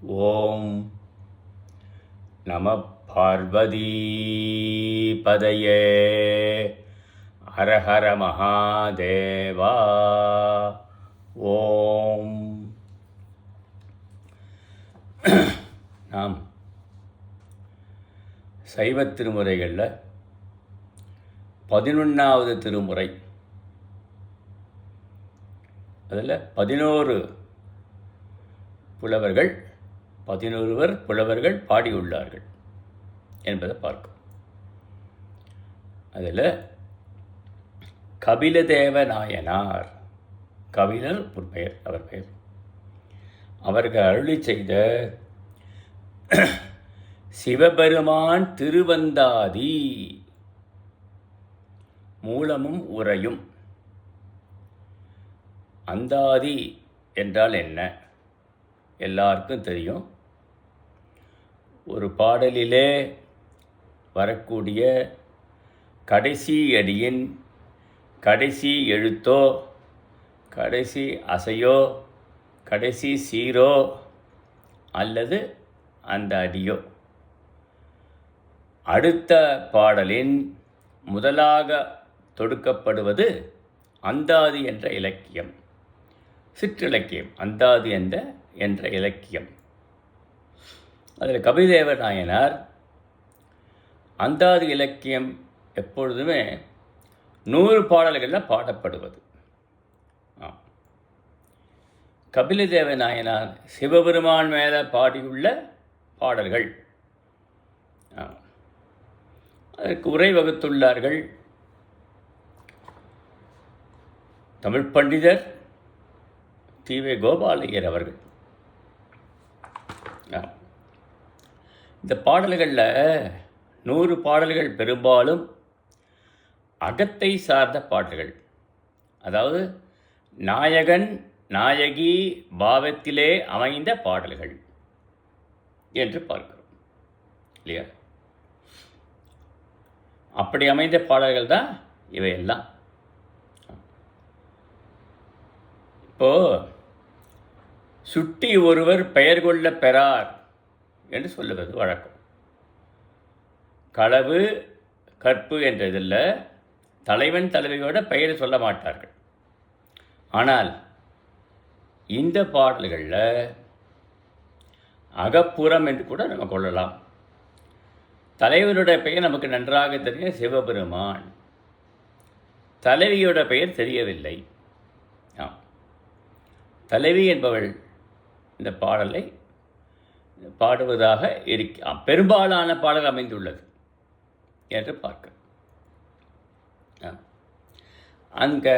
ஓம் நம பார்வதி பதையே ஹரஹர மகாதேவா. ஓம் நாம் சைவ திருமுறைகளில் 11வது திருமுறை, அதில் 11 புலவர்கள் பாடியுள்ளார்கள் என்பதை பார்க்கும். அதில் கபிலதேவ நாயனார், கபிலர் பெயர், அவர் பெயர், அவர்கள் அருளி செய்த சிவபெருமான் திருவந்தாதி மூலமும் உரையும். அந்தாதி என்றால் என்ன? எல்லாருக்கும் தெரியும். ஒரு பாடலிலே வரக்கூடிய கடைசி அடியின் கடைசி எழுத்தோ, கடைசி அசையோ, கடைசி சீரோ அல்லது அந்த அடியோ அடுத்த பாடலின் முதலாக தொடுக்கப்படுவது அந்தாதி என்ற இலக்கியம், சிற்றிலக்கியம். அந்தாதி என்ற இலக்கியம். அதில் கபிலதேவ நாயனார் அந்தாதி இலக்கியம் எப்பொழுதுமே 100 பாடல்களில் பாடப்படுவது. கபிலதேவ நாயனார் சிவபெருமான் மேலே பாடியுள்ள பாடல்கள். அதற்கு உரை வகுத்துள்ளார்கள் தமிழ் பண்டிதர் தி.வே. கோபாலையர் அவர்கள். இந்த பாடல்களில் 100 பாடல்கள் பெரும்பாலும் அகத்தை சார்ந்த பாடல்கள், அதாவது நாயகன் நாயகி பாவத்திலே அமைந்த பாடல்கள் என்று பார்க்கிறோம் இல்லையா? அப்படி அமைந்த பாடல்கள் தான் இவையெல்லாம். இப்போது சுட்டி ஒருவர் பெயர் கொள்ள பெறார் என்று சொல்லுவது வழக்கம். களவு கற்பு என்ற இதில் தலைவன் தலைவியோட பெயரை சொல்ல மாட்டார்கள். ஆனால் இந்த பாடல்களில் அகப்புறம் என்று கூட நம்ம கொள்ளலாம். தலைவனுடைய பெயர் நமக்கு நன்றாக தெரியும், சிவபெருமான். தலைவியோட பெயர் தெரியவில்லை. தலைவி என்பவள் இந்த பாடலை பாடுவதாக பெரும்பாலான பாடல் அமைந்துள்ளது என்று பார்க்க. அங்கே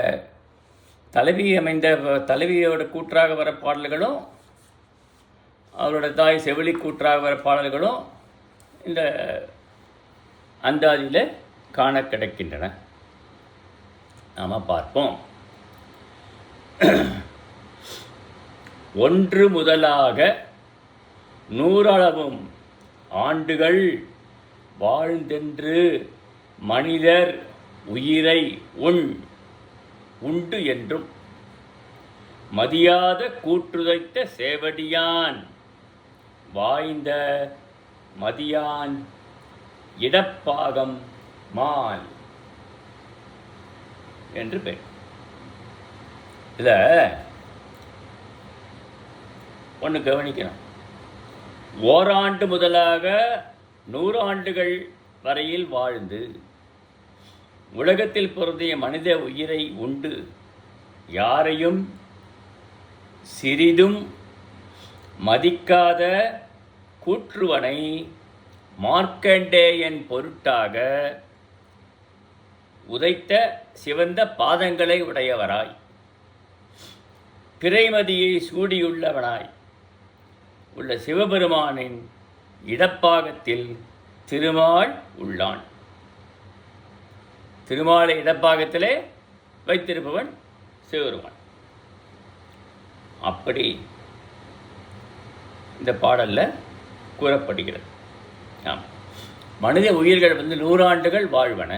தலைவியோட கூற்றாக வர பாடல்களும், அவரோட தாய் செவிலி கூற்றாக வர பாடல்களும் இந்த அந்தாதியில் காண கிடைக்கின்றன. நாம் பார்ப்போம். ஒன்று முதலாக 100 ஆண்டுகள் வாழ்ந்தென்று மனிதர் உயிரை உண்டு என்றும் மதியாத கூற்றுதைத்த சேவடியான் வாய்ந்த மதியான் இடப்பாகம் மால் என்று பெயர். இதில் ஒன்று கவனிக்கணும். ஓராண்டு முதலாக 100 ஆண்டுகள் வரையில் வாழ்ந்து உலகத்தில் பொருந்திய மனித உயிரை உண்டு யாரையும் சிறிதும் மதிக்காத கூற்றுவனை மார்க்கண்டேயன் பொருட்டாக உதைத்த சிவந்த பாதங்களை உடையவராய் பிறைமதியை சூடியுள்ளவனாய் உள்ள சிவபெருமானின் இடப்பாகத்தில் திருமால் உள்ளான். திருமாலை இடப்பாகத்திலே வைத்திருப்பவன் சிவபெருமான். அப்படி இந்த பாடலில் கூறப்படுகிறது. மனித உயிர்கள் 100 ஆண்டுகள் வாழ்வன.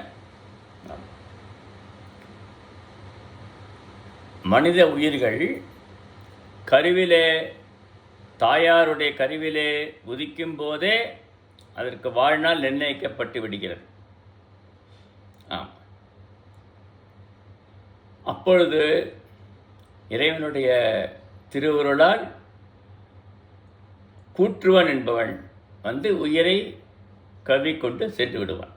மனித உயிர்கள் கருவிலே தாயாருடைய கருவிலே உதிக்கும் போதே அதற்கு வாழ்நாள் நிர்ணயிக்கப்பட்டு விடுகிறது. ஆம். அப்பொழுது இறைவனுடைய திருவுருளால் கூற்றுவன் என்பவன் வந்து உயிரை கவ்விக்கொண்டு சென்று விடுவான்.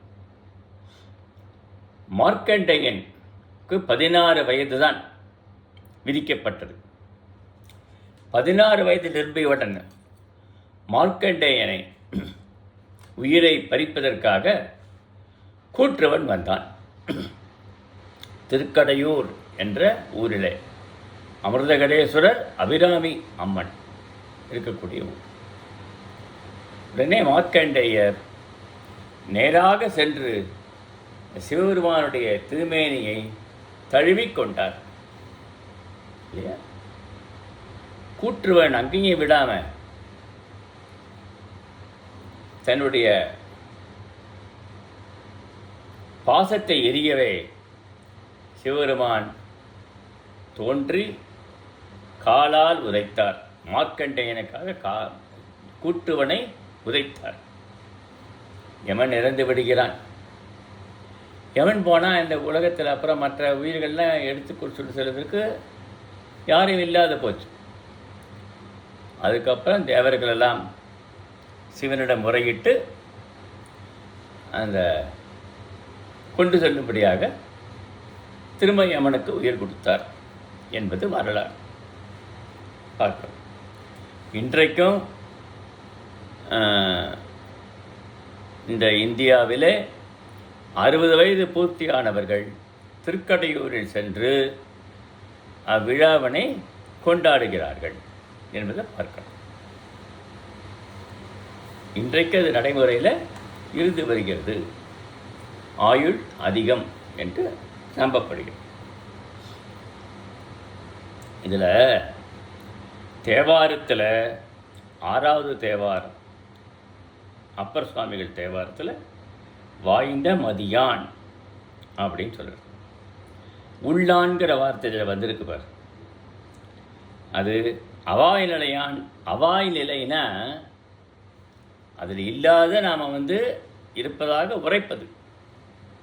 மார்க்கண்டேயனுக்கு 16 வயதுதான் விதிக்கப்பட்டது. 16 வயது நிரம்பியவுடன் மார்க்கண்டேயனை உயிரை பறிப்பதற்காக கூற்றுவன் வந்தான். திருக்கடையூர் என்ற ஊரிலே அமிர்தகடேஸ்வரர் அபிராமி அம்மன் இருக்கக்கூடிய ஊர். உடனே மார்க்கண்டேயர் நேராக சென்று சிவபெருமானுடைய திருமேனியை தழுவிக்கொண்டார். இல்லையா? கூற்றுவன் அங்கேயே விடாம தன்னுடைய பாசத்தை எரியவே சிவபெருமான் தோன்றி காலால் உதைத்தார். மார்க்கண்டேயனுக்காக கூற்றுவனை உதைத்தார். யமன் இறந்து விடுகிறான். யமன் போனால் இந்த உலகத்தில் அப்புறம் மற்ற உயிர்கள்லாம் எடுத்து சொல்லி செல்வதற்கு யாரும் இல்லாத போச்சு. அதுக்கப்புறம் தேவர்களெல்லாம் சிவனிடம் முறையிட்டு அந்த கொண்டு செல்லும்படியாக திரும்ப யமனுக்கு உயிர் கொடுத்தார் என்பது வரலாறு. பார்க்கிறோம். இன்றைக்கும் இந்த இந்தியாவிலே 60 வயது பூர்த்தியானவர்கள் திருக்கடையூரில் சென்று அவ்விழாவினை கொண்டாடுகிறார்கள் என்பதை பார்க்கலாம். இன்றைக்கு அது நடைமுறையில் இருந்து வருகிறது. ஆயுள் அதிகம் என்று நம்பப்படுகிறது. இதில் தேவாரத்தில் 6வது தேவாரம், அப்பர் சுவாமிகள் தேவாரத்தில் வாய்ந்த மதியான் அப்படின்னு சொல்கிறார். உள்ளான்கிற வார்த்தையில் வந்திருக்கு பார். அது அவாய் நிலையான். அவாய் நிலைனா அதில் இல்லாத நாம் இருப்பதாக உரைப்பது.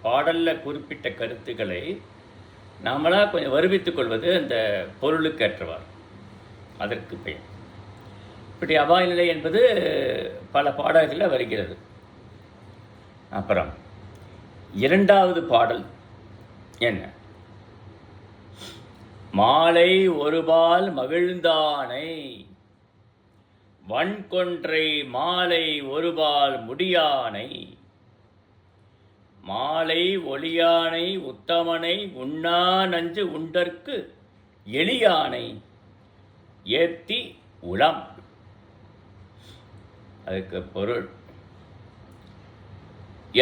பாடலில் குறிப்பிட்ட கருத்துக்களை நாமளாக கொஞ்சம் வருவித்துக் கொள்வது அந்த பொருளுக்கேற்றவார். அதற்கு பெயர். இப்படி அபாய நிலை என்பது பல பாடல்களில் வருகிறது. அப்புறம் 2வது பாடல் என்ன? மாலை ஒருபால் மகிழ்ந்தானை வன்கொன்றை மாலை ஒருபால் முடியானை மாலை ஒளியானை உத்தமனை உண்ணா நஞ்சு உண்டற்கு எளியானை ஏத்தி உளம். அதுக்கு பொருள்,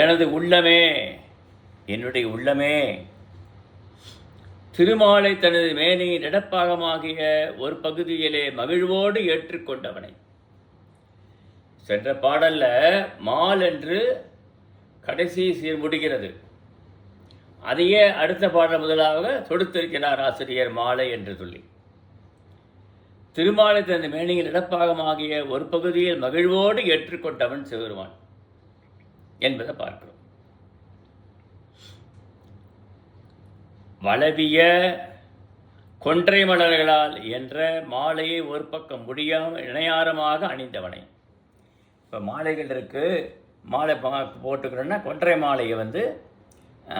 எனது உள்ளமே, என்னுடைய உள்ளமே, திருமாலை தனது மேனியின் இடப்பாகமாகிய ஒரு பகுதியிலே மகிழ்வோடு ஏற்றுக்கொண்டவனை. சென்ற பாடல்ல மால் என்று கடைசி சீர் முடிகிறது. அதையே அடுத்த பாடல் முதலாக தொடுத்திருக்கிறார் ஆசிரியர் மாலை என்று சொல்லி. திருமாலை தனது மேனியின் இடப்பாகமாகிய ஒரு பகுதியில் மகிழ்வோடு ஏற்றுக்கொண்டவன் சிவருமான் என்பதை பார்க்கிறோம். வளவிய கொன்றை மலர்களால் என்ற மாலையை ஒரு பக்கம் முடியாமல் இணையாரமாக அணிந்தவனை. இப்போ மாலைகள் இருக்குது, மாலை போட்டுக்கிறோன்னா கொன்றை மாலையை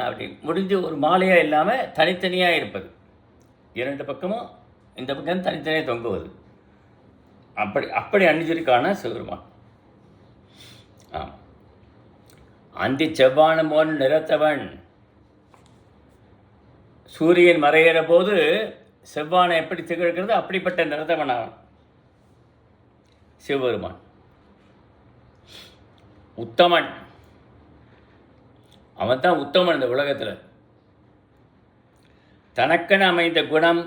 அப்படி முடிஞ்சு ஒரு மாலையாக இல்லாமல் தனித்தனியாக இருப்பது. 2 பக்கமும் இந்த பக்கம் தனித்தனியாக தொங்குவது. அப்படி அணிஞ்சிருக்கான சிவருமான். ஆமாம். அந்தி செவ்வானம் போன்று நிறத்தவன். சூரியன் மறைகிற போது செவ்வானை எப்படி திகழ்கிறது அப்படிப்பட்ட நிறத்தவனான் சிவபெருமான். உத்தமன், அவன் தான் உத்தமன் இந்த உலகத்தில். தனக்கென அமைந்த குணம்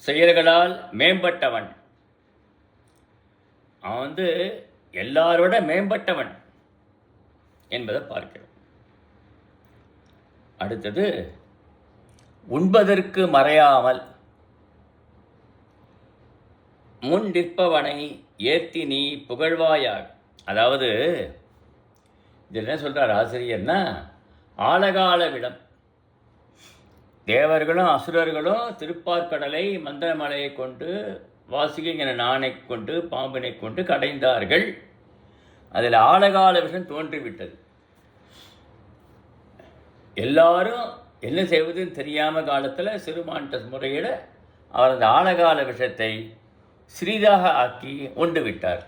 செயல்களால் மேம்பட்டவன். அவன் எல்லாரோட மேம்பட்டவன் என்பதை பார்க்கிறோம். அடுத்தது, உண்பதற்கு மறையாமல். முன் நிற்பவனை ஏத்தி நீ புகழ்வாயாக. அதாவது இது என்ன சொல்கிறார் ஆசிரியர்னா, ஆழகால விடம் தேவர்களும் அசுரர்களும் திருப்பார்கடலை மந்திரமலையை கொண்டு வாசுகிங்கிற நானை கொண்டு பாம்பினை கொண்டு கடைந்தார்கள். அதில் ஆழகால விஷம் தோன்றிவிட்டது. எல்லாரும் என்ன செய்வதுன்னு தெரியாமல் காலத்தில் சிறுமான்ட்ட முறையிட அவர் அந்த ஆழகால விஷத்தை சிறிதாக ஆக்கி உண்டு விட்டார்.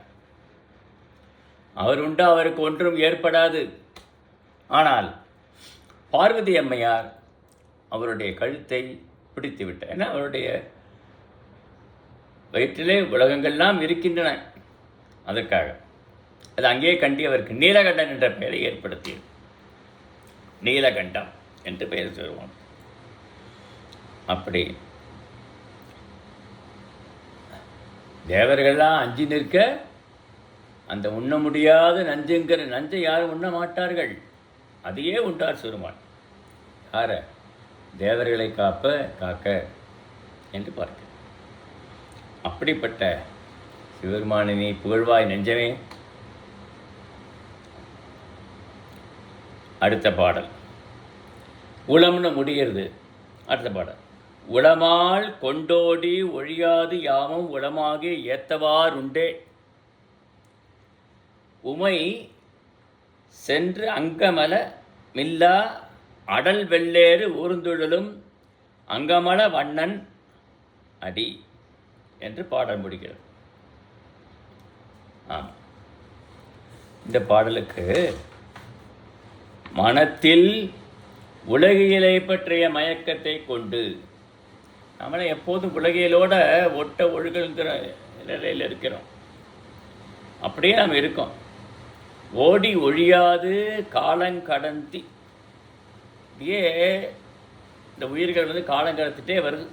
அவர் உண்டு அவருக்கு ஒன்றும் ஏற்படாது. ஆனால் பார்வதி அம்மையார் அவருடைய கழுத்தை பிடித்து விட்டார். ஏன்னா அவருடைய வயிற்றிலே உலகங்கள்லாம் இருக்கின்றன. அதற்காக அது அங்கேயே கண்டி அவருக்கு நீலகண்டன் என்ற பெயரை ஏற்படுத்தியது. நீலகண்டம் என்று பெயர் சொல்லுவோம். அப்படி தேவர்கள்லாம் அஞ்சி நிற்க அந்த உண்ண முடியாத நஞ்சுங்கிற நஞ்சை யாரும் உண்ண மாட்டார்கள். அதையே உண்டார் சிறுமான். யார? தேவர்களை காக்க என்று பார்க்க. அப்படிப்பட்ட சிவபெருமானினை புகழ்வாய் நெஞ்சமே. அடுத்த பாடல் உளம்னு முடிகிறது. அடுத்த பாடல் உளமால் கொண்டோடி ஒழியாது யாமும் உளமாகி ஏத்தவாறுண்டே உமை சென்று அங்கமல மில்லா அடல் வெள்ளேறு ஊர்ந்துழலும் அங்கமல வண்ணன் அடி என்று பாடல் முடிகிறது. இந்த பாடலுக்கு மனத்தில் உலகியலை பற்றிய மயக்கத்தை கொண்டு நம்மளை எப்போதும் உலகியலோட ஒட்ட ஒழுகுங்கிற நிலையில் இருக்கிறோம். அப்படியே நாம் இருக்கோம். ஓடி ஒழியாது காலங்கடந்தி இப்படியே இந்த உயிர்கள் வந்து காலம் கடத்திட்டே வருது.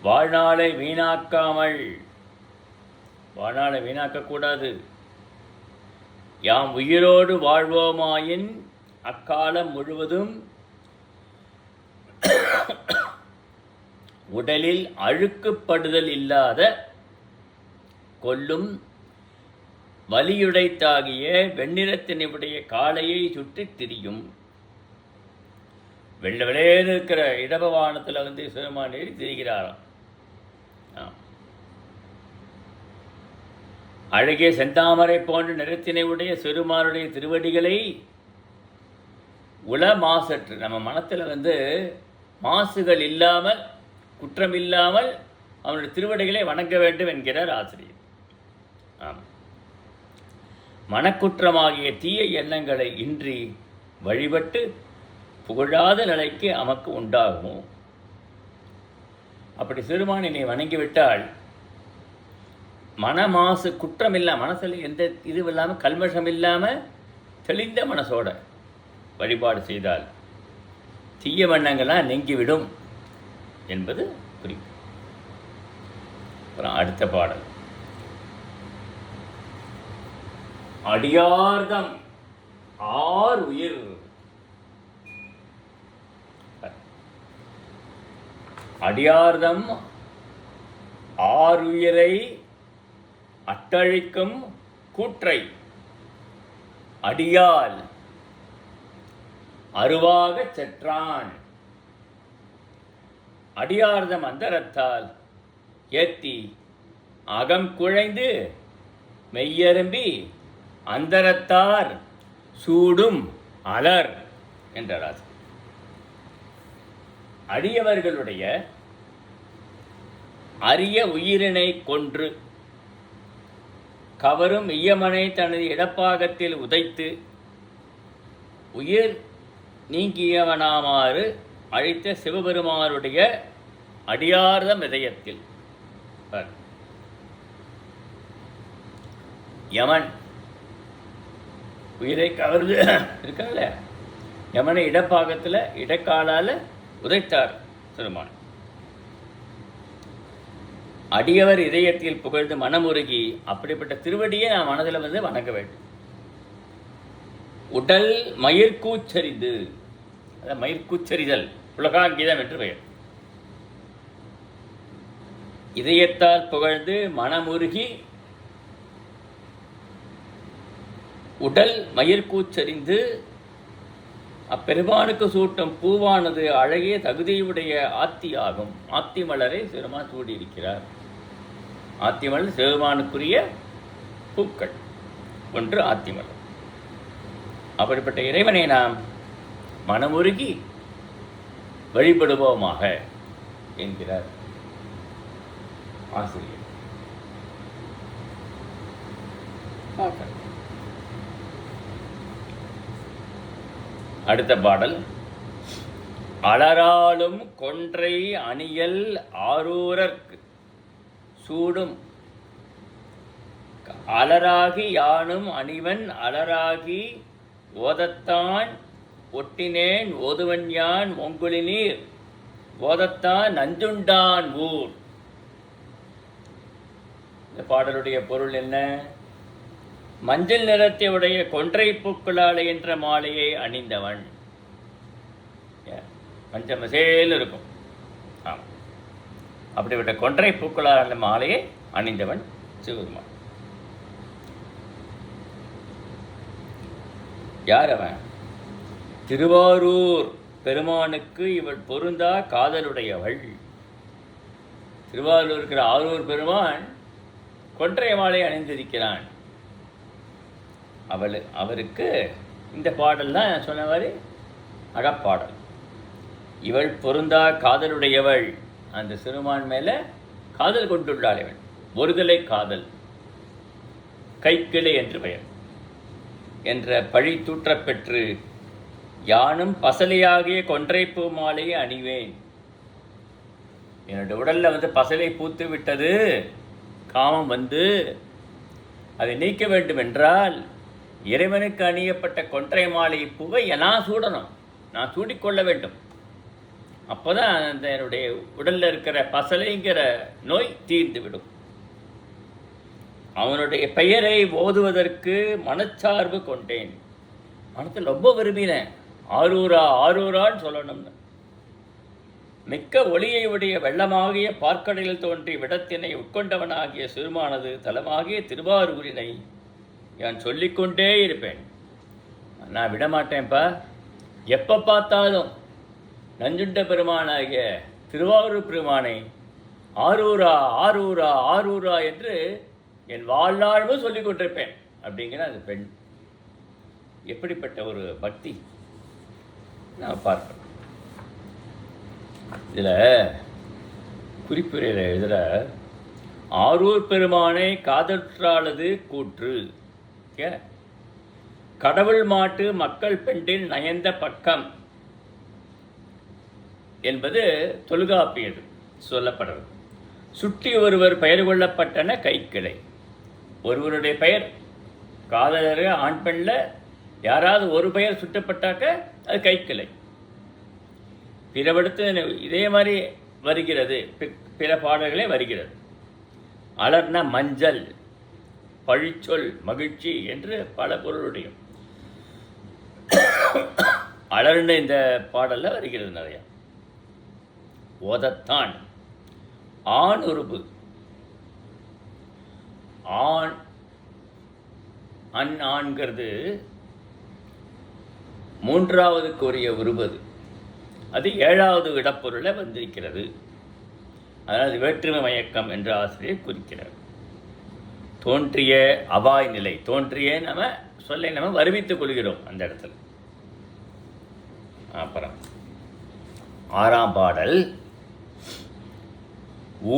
வாழ்நாளை வீணாக்காமல், வாழ்நாளை வீணாக்கக்கூடாது. யாம் உயிரோடு வாழ்வோமாயின் அக்காலம் முழுவதும் உடலில் அழுக்குப்படுதல் இல்லாத கொல்லும் வலியுடைத்தாகிய வெண்ணிறத்தினுடைய காளையை சுற்றி திரியும். வெள்ள வெளியேறு இருக்கிற இடபவானத்தில் வந்து சிறுமான் ஏறி திரிகிறாராம். அழகிய செந்தாமரை போன்ற நிறத்தினை உடைய சிறுமானுடைய திருவடிகளை உள மாசற்று நம்ம மனத்தில் வந்து மாசுகள் இல்லாமல் குற்றம் இல்லாமல் அவனுடைய திருவடிகளை வணங்க வேண்டும் என்கிறார் ஆசிரியர். மனக்குற்றமாகிய தீய எண்ணங்களை இன்றி வழிபட்டு புகழாத நிலைக்கு நமக்கு உண்டாகும். அப்படி சிறுமானினை வணங்கிவிட்டால் மனமாசு குற்றம் இல்லாமல், மனசில் எந்த இது இல்லாமல் கல்மஷம் இல்லாமல் தெளிந்த மனசோட வழிபாடு செய்தால் தீய வண்ணங்கள்லாம் நீங்கிவிடும் என்பது குறிப்பு. அப்புறம் அடுத்த பாடல் அடியார்தம் ஆர் உயிர். அடியார்தம் ஆறுயிரை அட்டழிக்கும் கூற்றை அடியால் அருவாகச் செற்றான். அடியார்தம் அந்தரத்தால் ஏத்தி அகம் குழைந்து மெய்யரும்பி அந்தரத்தார் சூடும் அலர் என்றார். அடியவர்களுடைய அரிய உயிரினை கொன்று கவரும் ஈயமனை தனது இடப்பாகத்தில் உதைத்து உயிர் நீங்கியவனாமாறு அழைத்த சிவபெருமானுடைய அடியார்தம் இதயத்தில் யமன் உயிரை கவர்ந்து இருக்கல, யமனை இடப்பாகத்தில் இடக்காலால் உதைத்தார் சிறுமான். அடியவர் இதயத்தில் புகழ்ந்து மனமுருகி அப்படிப்பட்ட திருவடியை நான் மனதில் வந்து வணங்க வேண்டும். உடல் மயிர்கூச்சரிது, அதான் மயிர்கூச்சரிதல் உலகாங்கீதம் என்று பெயர். இதயத்தால் புகழ்ந்து மனமுருகி உடல் மயிர்கூச்சறிந்து அப்பெருமானுக்கு சூட்டும் பூவானது அழகிய தகுதியுடைய ஆத்தியாகும். ஆத்தி மலரை சிறுமான் சூடியிருக்கிறார். ஆத்திமலர் சிறுமானுக்குரிய பூக்கள் ஒன்று ஆத்திமலர். அப்படிப்பட்ட இறைவனை நாம் மனமுருகி வழிபடுவோமாக என்கிறார் ஆசிரியர். அடுத்த பாடல். அலராலும் கொன்றை அணியல் ஆரூரர்க்கு சூடும் அலராகி யானும் அணிவன் அலராகி ஓதத்தான் ஒட்டினேன் ஓதுவன் யான் ஒங்குளி நீர் ஓதத்தான் நஞ்சுண்டான் ஊர். இந்த பாடலுடைய பொருள் என்ன? மஞ்சள் நிறத்தை உடைய கொன்றை பூக்களால் என்ற மாலையை அணிந்தவன். மஞ்சள் மசேல் இருக்கும். அப்படிப்பட்ட கொன்றை பூக்களால் மாலையை அணிந்தவன் சிவபெருமான். யார் அவன்? திருவாரூர் பெருமானுக்கு இவள் பொருந்தா காதலுடையவள். திருவாரூர் இருக்கிற ஆரூர் பெருமான் கொன்றை மாலை அணிந்திருக்கிறான். அவருக்கு இந்த பாடல் தான் சொன்னவாறு அகப்பாடல். இவள் பொருந்தா காதலுடையவள். அந்த சிறுமான் மேலே காதல் கொண்டுள்ளாள் இவள். ஒருதலை காதல், கைக்கிளை என்று பெயர் என்ற பழி தூற்றப்பெற்று யானும் பசலையாகிய கொன்றைப்பூ மாலையை அணிவேன். என்னுடைய உடலில் பசலை பூத்து விட்டது, காமம் அதை நீக்க வேண்டும் என்றால் இறைவனுக்கு அணியப்பட்ட கொன்றை மாலை பூவை நான் சூடணும், நான் சூடிக்கொள்ள வேண்டும். அப்போ தான் அந்த என்னுடைய உடலில் இருக்கிற பசலைங்கிற நோய் தீர்ந்துவிடும். அவனுடைய பெயரை ஓதுவதற்கு மனச்சார்பு கொண்டேன். மனத்தில் ரொம்ப விரும்பினேன். ஆரூரா ஆரூரான்னு சொல்லணும்னு. மிக்க ஒளியை உடைய வெள்ளமாகிய பார்க்கடலில் தோன்றி விடத்தினை உட்கொண்டவனாகிய சிறுமானது தலமாகிய திருவாரூரினை நான் சொல்லிக்கொண்டே இருப்பேன். நான் விடமாட்டேன்ப்பா. எப்போ பார்த்தாலும் நஞ்சுண்ட பெருமானாகிய திருவாரூர் பெருமானை ஆரூரா ஆரூரா ஆரூரா என்று என் வாழ்நாள்வு சொல்லிக் கொண்டிருப்பேன் அப்படிங்கிற அந்த பெண். எப்படிப்பட்ட ஒரு பக்தி நான் பார்ப்பேன். இதில் குறிப்புரையில் எழுதுகிற ஆரூர் பெருமானை காதற்றாளது கூற்று கடவுள் மாட்டு மக்கள் பெண்டில் நயந்த பக்கம் என்பது தொல்காப்பியது சொல்லப்படுறது. சுற்றி ஒருவர் பெயர் கொள்ளப்பட்டன கைக்கிளை. ஒருவருடைய பெயர் காதலர் ஆண் பெண்ணில் யாராவது ஒரு பெயர் சுட்டப்பட்டாக்க அது கைக்கிளை. பிறவடுத்து இதே மாதிரி வருகிறது, பிற பாடல்களே வருகிறது. அலர்ன மஞ்சள், பழிச்சொல், மகிழ்ச்சி என்று பல பொருளுடையும் அலர்ன இந்த பாடலில் வருகிறது நிறைய. ஓதத்தான் ஆண் உருபு, ஆண் ஆண்கிறது மூன்றாவதுக்குரிய உருபது. அது ஏழாவது இடப்பொருளை வந்திருக்கிறது. அதாவது வேற்றுமை மயக்கம் என்று ஆசிரியர் குறிக்கிறார். தோன்றிய அபாய் நிலை, தோன்றிய சொல்லை வருவித்துக் கொள்கிறோம் அந்த இடத்துல. அப்புறம் 6ஆம் பாடல்.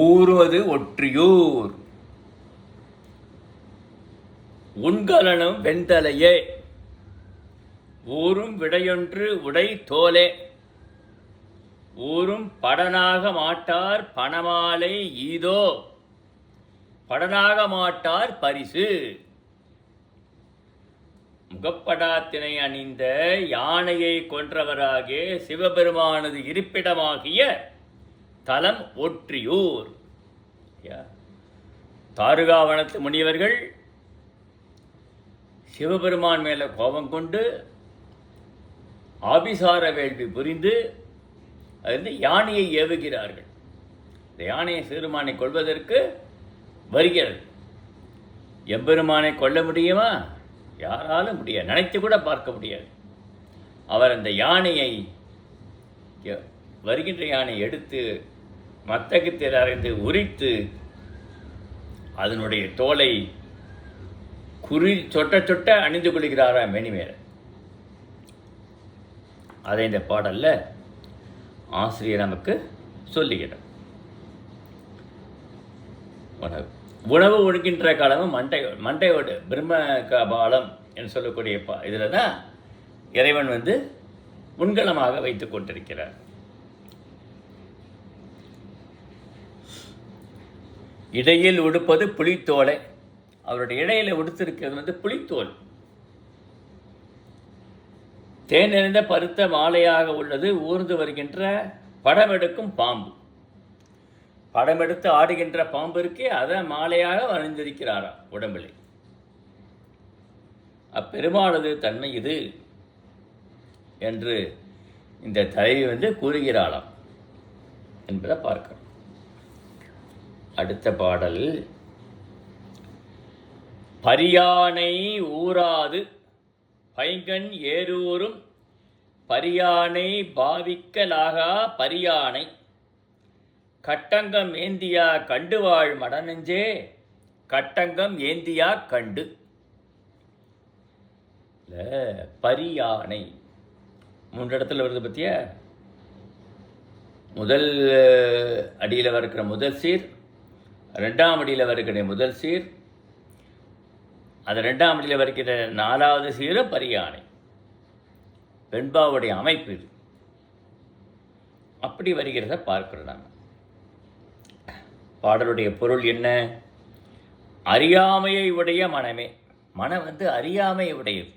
ஊறுவது ஒற்றியூர் உண்கலனும் வெண்தலையே ஊரும் விடையொன்று உடை தோலே ஊரும் படனாக மாட்டார் பணமாலை ஈதோ படனாக மாட்டார் பரிசு. முகப்படாத்தினை அணிந்த யானையை கொன்றவராகிய சிவபெருமானது இருப்பிடமாகிய தலம் ஒற்றியூர். தாருகாவனத்து முனிவர்கள் சிவபெருமான் மேலே கோபம் கொண்டு ஆபிசார வேள்வி புரிந்து அதிலிருந்து யானையை ஏவுகிறார்கள். இந்த இந்த யானையை சிறுமானை கொள்வதற்கு வருகிறது. எம்பெருமானை கொல்ல முடியுமா? யாராலும் முடியாது, நினைத்து கூட பார்க்க முடியாது. அவர் அந்த யானையை, வருகின்ற யானை எடுத்து மத்தகத்தில் அறைந்து உரித்து அதனுடைய தோலை சொட்ட சொட்ட அணிந்து கொள்கிறாரா மேனி மேலே. அதை இந்த பாடல்ல ஆசிரியர் நமக்கு சொல்லுகிறார். உணவு ஒழுகின்ற காலமும் மண்டையோடு பிரம்ம காலம் என்று சொல்லக்கூடிய இதில் தான் இறைவன் முன்களமாக வைத்துக் கொண்டிருக்கிறார். இடையில் உடுப்பது புலித்தோலை. அவருடைய இடையில உடுத்திருக்கிறது புலித்தோல். தேன் நிறைந்த பருத்த மாலையாக உள்ளது ஊர்ந்து வருகின்ற படமெடுக்கும் பாம்பு. படமெடுத்து ஆடுகின்ற பாம்பு இருக்கே, அதை மாலையாக அணிந்திருக்கிறாராம் உடம்பிலே. அப்பெருமானது தன்மை இது என்று இந்த தலைவி கூறுகிறாளாம் என்பதை பார்க்கிறோம். அடுத்த பாடல், பரியானை ஊராது பைங்கண் ஏரூரும் பரியானை பாவிக்கலாகா பரியானை கட்டங்கம் ஏந்தியா கண்டுவாழ் மடநெஞ்சே கட்டங்கம் ஏந்தியா கண்டு. பரியானை 3 இடத்துல வருது பத்திய. முதல் அடியில் வருகிற முதல் சீர், 2ஆம் அடியில் வருகிற முதல் சீர், அது 2ஆம் அடியில் வருகிற 4வது சீர பரியானை. வெண்பாவுடைய அமைப்பு இது. அப்படி வருகிறத பார்க்கிறோம் நாம். பாடலுடைய பொருள் என்ன? அறியாமையை உடைய மனமே. மனம் அறியாமையை உடையது.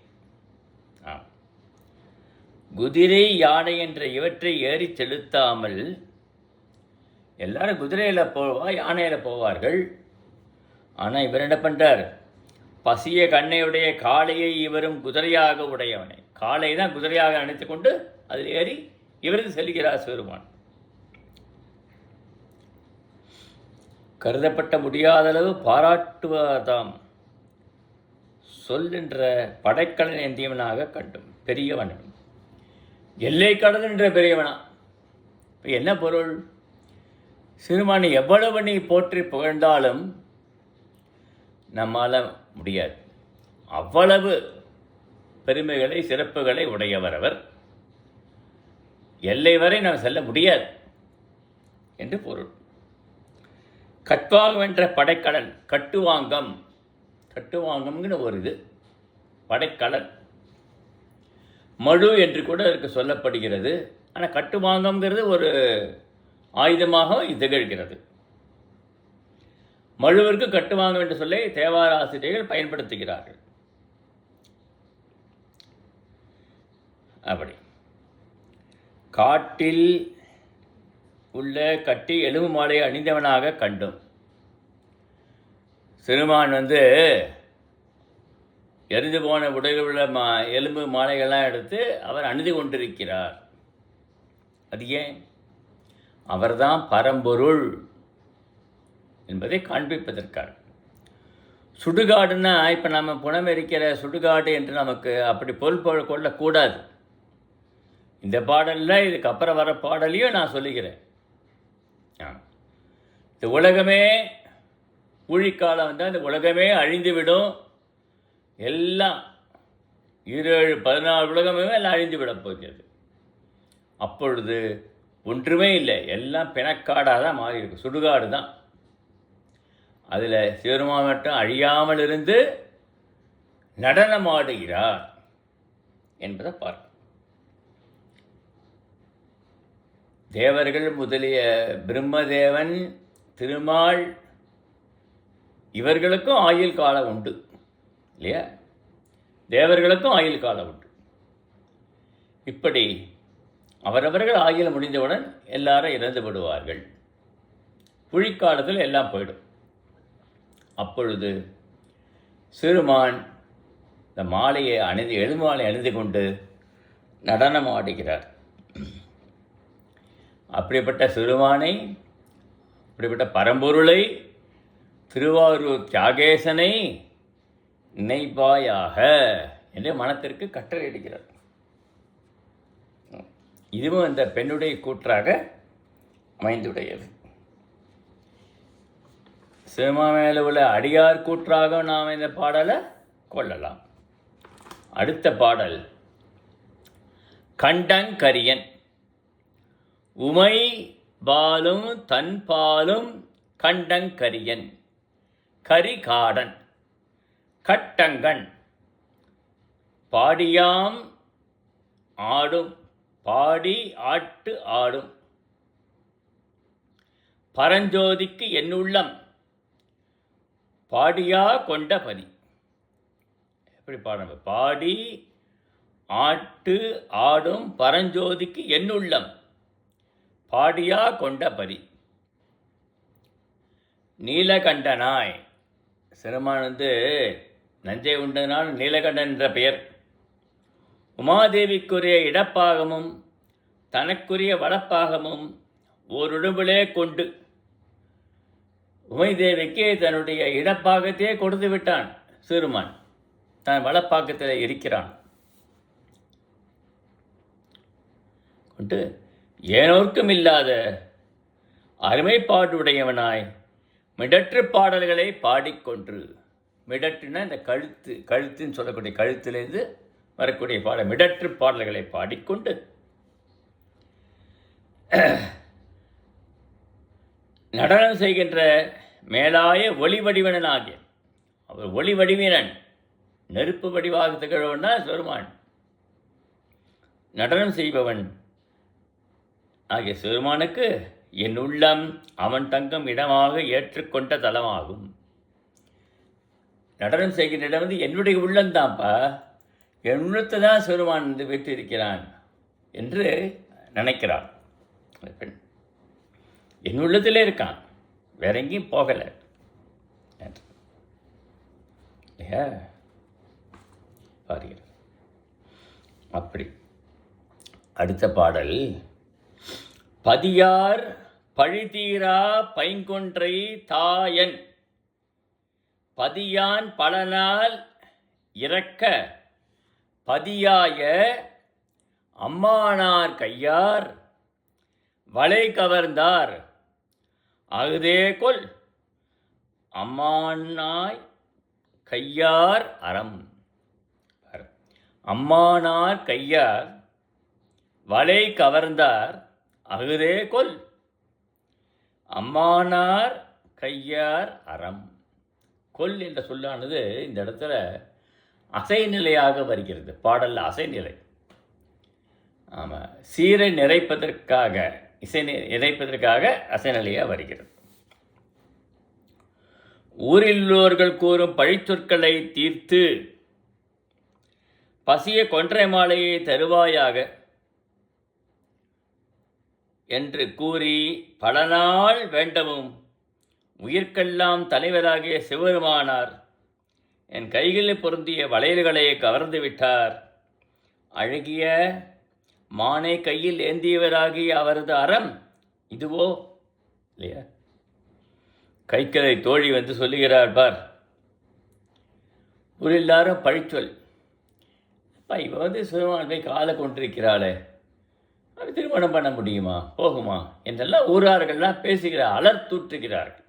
குதிரை யானை என்ற இவற்றை ஏறி செலுத்தாமல், எல்லாரும் குதிரையில் யானையில் போவார்கள். ஆனால் இவர் என்ன பண்ணுறார்? பசிய கண்ணையுடைய காளையை இவரும் குதிரையாக உடையவனை. காளை தான் குதிரையாக நினைத்து கொண்டு அதில் ஏறி இவருக்கு செல்கிறார் சிவருமான். கருதப்பட்ட முடியாதளவு பாராட்டுவதாம் சொல்கின்ற படைக்கலன் ஏந்தியவனாக கண்டும் பெரியவன். எல்லை கடல் என்ற பெரியவனா. இப்போ என்ன பொருள்? சிறுமானை எவ்வளவு நீ போற்றி புகழ்ந்தாலும் நம்மால் முடியாது. அவ்வளவு பெருமைகளை சிறப்புகளை உடையவர் அவர். எல்லை வரை நாம் செல்ல முடியாது என்று பொருள். கட்வாகம் என்ற படைக்கடல், கட்டுவாங்கம், கட்டுவாங்கம்ங்கிற ஒரு இது படைக்கடல். மழு என்று கூட அதற்கு சொல்லப்படுகிறது. ஆனால் கட்டுவாங்கம்ங்கிறது ஒரு ஆயுதமாக திகழ்கிறது. மழுவிற்கு கட்டுவாங்கம் என்று சொல்லி தேவார ஆசிரியர்கள் பயன்படுத்துகிறார்கள். அப்படி காட்டில் உள்ள கட்டி எலும்பு மாலையை அணிந்தவனாக கண்டும். சிறுமான் எரிந்து போன உடலில் உள்ள எலும்பு மாலைகள்லாம் எடுத்து அவர் அணிந்து கொண்டிருக்கிறார். அது ஏன்? அவர்தான் பரம்பொருள் என்பதை காண்பிப்பதற்காக. சுடுகாடுன்னா இப்போ நம்ம புனம் எரிக்கிற சுடுகாடு என்று நமக்கு அப்படி பொருள் கொள்ளக்கூடாது. இந்த பாடலில் இதுக்கு அப்புறம் வர பாடலையும் நான் சொல்லுகிறேன். இந்த உலகமே ஊழிக்காலம் இந்த உலகமே அழிந்துவிடும். எல்லாம் 14 உலகமே எல்லாம் அழிந்து விட போகிறது. அப்பொழுது ஒன்றுமே இல்லை, எல்லாம் பிணக்காடாக தான் மாறி இருக்கு, சுடுகாடு தான். அதில் சிவருமான் மட்டும் அழியாமல் இருந்து நடனமாடுகிறார் என்பதை பார்க்க. தேவர்கள் முதலிய பிரம்மதேவன், திருமால் இவர்களுக்கும் ஆயுள் காலம் உண்டு இல்லையா? தேவர்களுக்கும் ஆயுள் காலம் உண்டு. இப்படி அவரவர்கள் ஆயுள் முடிந்தவுடன் எல்லாரும் இறந்து விடுவார்கள். புழிக்காலத்தில் எல்லாம் போயிடும். அப்பொழுது சிறுமான் இந்த மாலையை எலுமாலை அணிந்து கொண்டு நடனம் ஆடுகிறார். அப்படிப்பட்ட சிறுமானை இப்படிப்பட்ட பரம்பொருளை திருவாரூர் தியாகேசனை நினைப்பாயாக என்று மனத்திற்கு கட்டளையிடுகிறார். இதுவும் அந்த பெண்ணுடைய கூற்றாக அமைந்துடையது. சிவமாமேல உள்ள அடியார் கூற்றாக நாம் இந்த பாடலை கொள்ளலாம். அடுத்த பாடல் கண்டங்கரியன். உமை பாலும் தன் பாலும் கண்டங்கரியன். கரிகாடன் கட்டங்கண் பாடியாம் ஆடும் பாடி ஆட்டு ஆடும் பரஞ்சோதிக்கு என்னுள்ளம் பாடியா கொண்ட பதி. எப்படி பாடணும்? பாடி ஆட்டு ஆடும் பரஞ்சோதிக்கு என்னுள்ளம் பாடியா கொண்ட பதி. நீலகண்டனாய் சிறுமான் நஞ்சை உண்டனால் நீலகண்டன் என்ற பெயர். உமாதேவிக்குரிய இடப்பாகமும் தனக்குரிய வடப்பாகமும் ஓருடம்பிலே கொண்டு உமைதேவிக்கு தன்னுடைய இடப்பாகத்தையே கொடுத்து விட்டான் சிறுமான். தன் வடப்பாக்கத்தில் இருக்கிறான் கொண்டு ஏனோர்க்கும் இல்லாத அருமைப்பாடுடையவனாய் மிடற்று பாடல்களை பாடிக்கொன்று. மிடற்றுனா இந்த கழுத்துன்னு சொல்லக்கூடிய கழுத்திலிருந்து வரக்கூடிய பாடல். மிடற்று பாடல்களை பாடிக்கொண்டு நடனம் செய்கின்ற மேலாய ஒளி வடிவனன் ஆகிய அவர் ஒளி வடிவீனன். நெருப்பு வடிவாக திகழ்வன்னா சிறுமான். நடனம் செய்பவன் ஆகிய சிறுமானுக்கு என் உள்ளம் அவன் தங்கும் இடமாக ஏற்றுக்கொண்ட தலமாகும். நடனம் செய்கின்ற இடம் என்னுடைய உள்ளம்தான்ப்பா, என் உள்ளத்தை தான் சிறுமான் பெற்றிருக்கிறான் என்று நினைக்கிறான். பெண் என் உள்ளத்திலே இருக்கான், வேற எங்கேயும் போகலை. பாருங்கள். அப்படி அடுத்த பாடல் பதியார் பழிதீரா பைங்கொன்றை தாயன். பதியான் பல நாள் இறக்க பதியாய அம்மானார் கையார் வளை கவர்ந்தார் அகுதே கொல் அம்மானாய் கையார் அறம். அம்மானார் கையார் வளை கவர்ந்தார் அகுதே கொல் அம்மானார் கையார் அறம். கொல் என்ற சொல்லானது இந்த இடத்துல அசைநிலையாக வருகிறது. பாடல் அசைநிலை. ஆமாம், சீரை நிறைப்பதற்காக இசை நிறைப்பதற்காக அசைநிலையாக வருகிறது. ஊரில்லோர்கள் கூறும் பழிச்சொற்களை தீர்த்து பசிய கொன்றை மாலையை தருவாயாக என்று கூறி பல நாள் வேண்டவும் உயிர்க்கெல்லாம் தலைவராகிய சிவபெருமானார் என் கைகளில் பொருந்திய வளையல்களை கவர்ந்து விட்டார். அழகிய மானை கையில் ஏந்தியவராகிய அவரது அறம் இதுவோ இல்லையா? கைக்கலை தோழி சொல்லுகிறார் பார், ஒரு எல்லாரும் பழிச்சொல். அப்பா இவ சிவபெருமான் போய் காலை கொண்டிருக்கிறாளே, அது திருமணம் பண்ண முடியுமா போகுமா என்றெல்லாம் ஊரார்கள்லாம் பேசுகிறார், அலர்த்தூற்றுகிறார்கள்.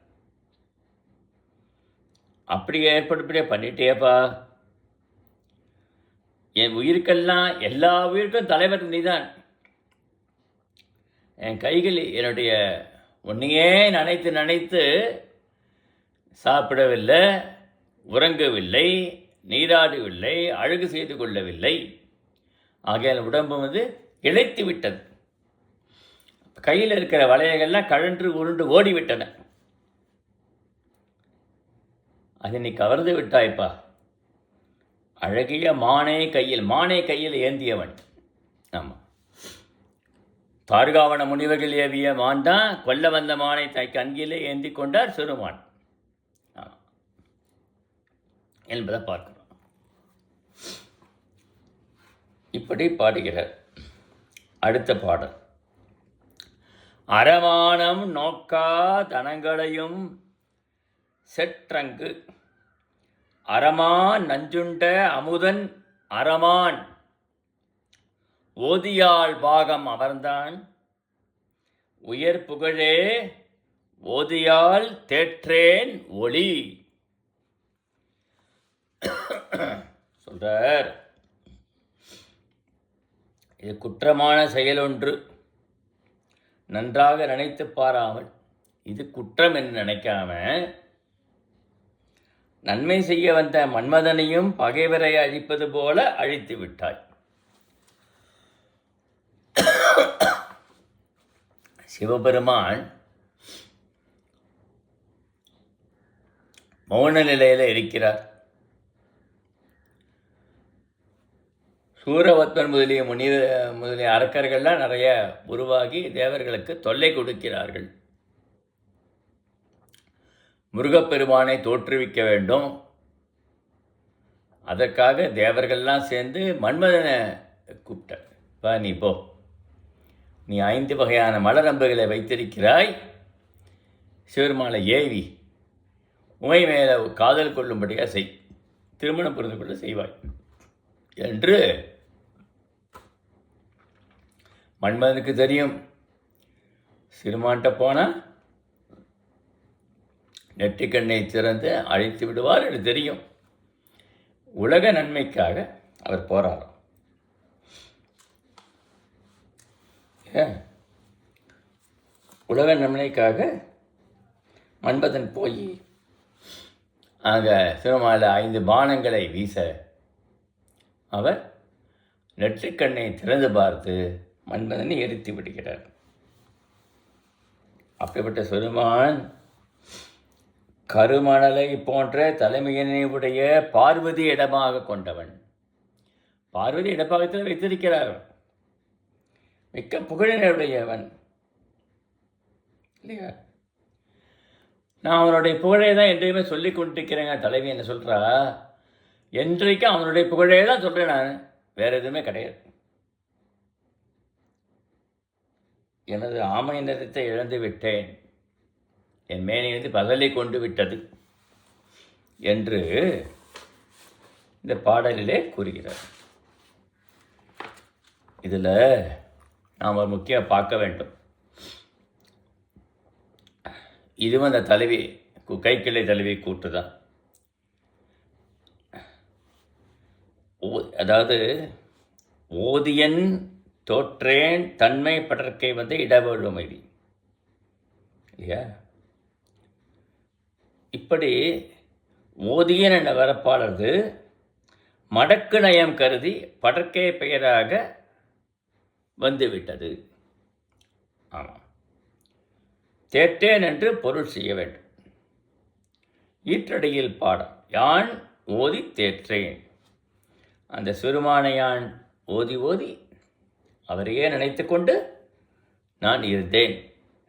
அப்படி ஏற்படுப்படியே பண்ணிட்டேப்பா, என் உயிருக்கெல்லாம் எல்லா உயிருக்கும் தலைவர் நீதான். என் கைகள் என்னுடைய உன்னையே நினைத்து நினைத்து சாப்பிடவில்லை, உறங்கவில்லை, நீராடவில்லை, அழகு செய்து கொள்ளவில்லை. ஆகையால் உடம்பு இழைத்து விட்டது. கையில் இருக்கிற வளையங்கள்லாம் கழன்று உருண்டு ஓடிவிட்டன. அதை நீ கவர்ந்து விட்டாய்ப்பா. அழகிய மானை கையில் ஏந்தியவன். ஆமாம், பார்காவன முனிவர்கள் ஏவிய மான் தான் கொல்ல வந்த மானை தாய்க்கு அங்கிலே ஏந்தி கொண்டார் சிறுமான் என்பதை பார்க்கிறோம். இப்படி பாடுகிறார். அடுத்த பாடல் அரமானம் நோக்கா தனங்களையும் செற்றங்கு அரமான் நஞ்சுண்ட அமுதன் அரமான் ஓதியாள் பாகம் அமர்ந்தான் உயர் புகழே ஓதியால் தேற்றேன் ஒளி சொல்றார். இது குற்றமான செயல் ஒன்று நன்றாக நினைத்து பாராமல் இது குற்றம் என்று நினைக்காம நன்மை செய்ய வந்த மன்மதனையும் பகைவரை அழிப்பது போல அழித்து விட்டாய். சிவபெருமான் மௌன நிலையில் இருக்கிறார். சூரவத்மன் முதலிய அரக்கர்கள்லாம் நிறைய உருவாகி தேவர்களுக்கு தொல்லை கொடுக்கிறார்கள். முருகப்பெருமானை தோற்றுவிக்க வேண்டும். அதற்காக தேவர்கள்லாம் சேர்ந்து மன்மதனை கூப்பிட்டார். நீ போ, நீ 5 வகையான மலரம்புகளை வைத்திருக்கிறாய், சிவருமானை ஏவி உமை மேலே காதல் கொள்ளும்படியாக செய், திருமணம் புரிந்து கொள்ள செய்வாய் என்று மன்மதனுக்கு தெரியும். சிறுமான்ட்ட போனால் நெற்றிக்கண்ணை திறந்து அழைத்து விடுவார் என்று தெரியும். உலக நன்மைக்காக அவர் போராடும். உலக நன்மைக்காக மன்மதன் போய் அங்கே சிவமால 5 பானங்களை வீச அவர் நெற்றிக்கண்ணை திறந்து பார்த்து மன்மதனை எரித்து விடுகிறார். அப்படிப்பட்ட சிவருமான் கருமணலை போன்ற தலைமையினுடைய பார்வதி இடமாக கொண்டவன். பார்வதி இடப்பாகத்தில் வைத்திருக்கிறார். மிக்க புகழினுடையவன் இல்லையா? நான் அவனுடைய புகழை தான் என்றையுமே சொல்லி கொண்டிருக்கிறேங்க. தலைவி என்ன சொல்கிறா, என்றைக்கும் அவனுடைய புகழே தான் சொல்கிறேன். நான் வேறு எதுவுமே கிடையாது. எனது ஆமை நிறத்தை இழந்து விட்டேன், என் மேனிலிருந்து பகலை கொண்டு விட்டது என்று இந்த பாடலிலே கூறுகிறார். இதில் நாம் முக்கியம் பார்க்க வேண்டும். இதுவும் அந்த தலைவி கைக்கிளை தலைவி கூட்டு தான். அதாவது ஓதியன் தோற்றேன் தன்மை படற்கை இடவழுமைதி இல்லையா? இப்படி ஓதியன் என்ற வரப்பாளது மடக்கு நயம் கருதி படற்கை பெயராக வந்துவிட்டது. ஆமாம், தேற்றேன் என்று பொருள் செய்ய வேண்டும். ஈற்றடியில் பாடம் யான் ஓதி தேற்றேன். அந்த சிறுமானையான் ஓதி ஓதி அவரையே நினைத்து கொண்டு நான் இருந்தேன்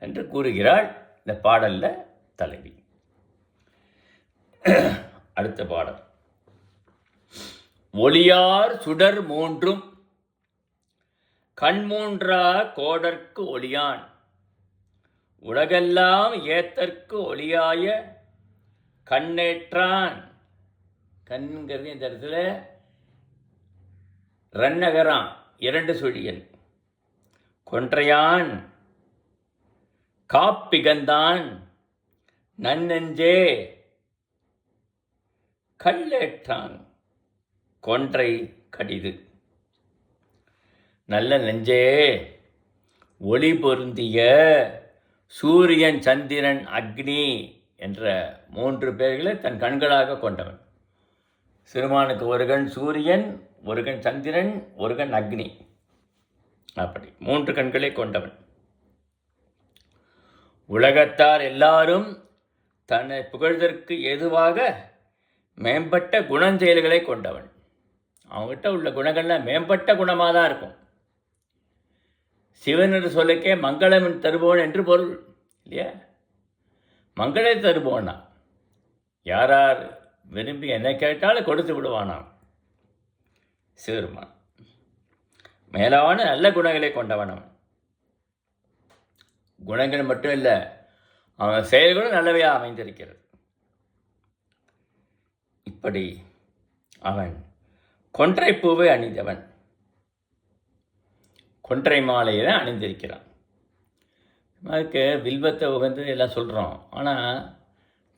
என்று கூறுகிறாள் இந்த பாடலில் தலைவி. அடுத்த பாடல் ஒளியார் சுடர் மூன்றும் கண்மூன்றா கோடற்கு ஒளியான் உலகெல்லாம் ஏத்தற்கு ஒளியாய கண்ணேற்றான். கண்கிறது இந்த இடத்துல ரன்னகரான் 2 சுழியன். கொன்றையான் காப்பிகந்தான் நன்னெஞ்சே கல்லேற்றான் கொன்றை கடிது. நல்ல நெஞ்சே ஒளி பொருந்திய சூரியன் சந்திரன் அக்னி என்ற 3 பேர்களை தன் கண்களாக கொண்டவன். சிறுமானுக்கு ஒரு கண் சூரியன், ஒரு கண் சந்திரன், ஒரு கண் அக்னி, அப்படி 3 கண்களை கொண்டவன். உலகத்தார் எல்லாரும் தன்னை புகழ்தற்கு ஏதுவாக மேம்பட்ட குணஞ்செயல்களை கொண்டவன். அவங்ககிட்ட உள்ள குணங்கள்லாம் மேம்பட்ட குணமாக தான் இருக்கும். சிவன் என்று சொல்லிக்கே மங்களம் தருபவன் என்று பொருள் இல்லையா? மங்களத்தை தருபவனா, யார் விரும்பி என்ன கேட்டாலும் கொடுத்து விடுவானாம் சிவருமான். மேலான நல்ல குணங்களை கொண்டவன் அவன். குணங்கள் மட்டும் இல்லை, அவன் செயல்களும் நல்லவையாக அமைந்திருக்கிறது. இப்படி அவன் கொன்றை பூவை அணிந்தவன், கொன்றை மாலையை தான் அணிந்திருக்கிறான். அதுக்கு வில்வத்தை உகந்து எல்லாம் சொல்கிறோம். ஆனால்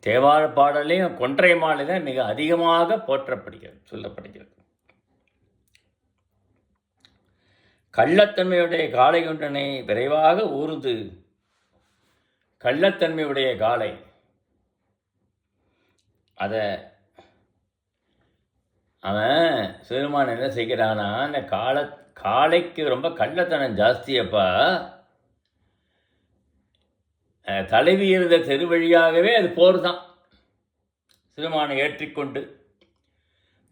தேவார பாடலையும் கொன்றை மாலை தான் மிக அதிகமாக போற்றப்படுகிறது, சொல்லப்படுகிறது. கள்ளத்தன்மையுடைய காளை கொண்டனை விரைவாக ஊர்ந்து, கள்ளத்தன்மையுடைய காளை அதை அவன் சிறுமான் என்ன செய்கிறானா, அந்த காளைக்கு ரொம்ப கள்ளத்தனம் ஜாஸ்தியப்பா. தலைவி இருந்த தெரு வழியாகவே அது போர் தான். சிறுமானை ஏற்றிக்கொண்டு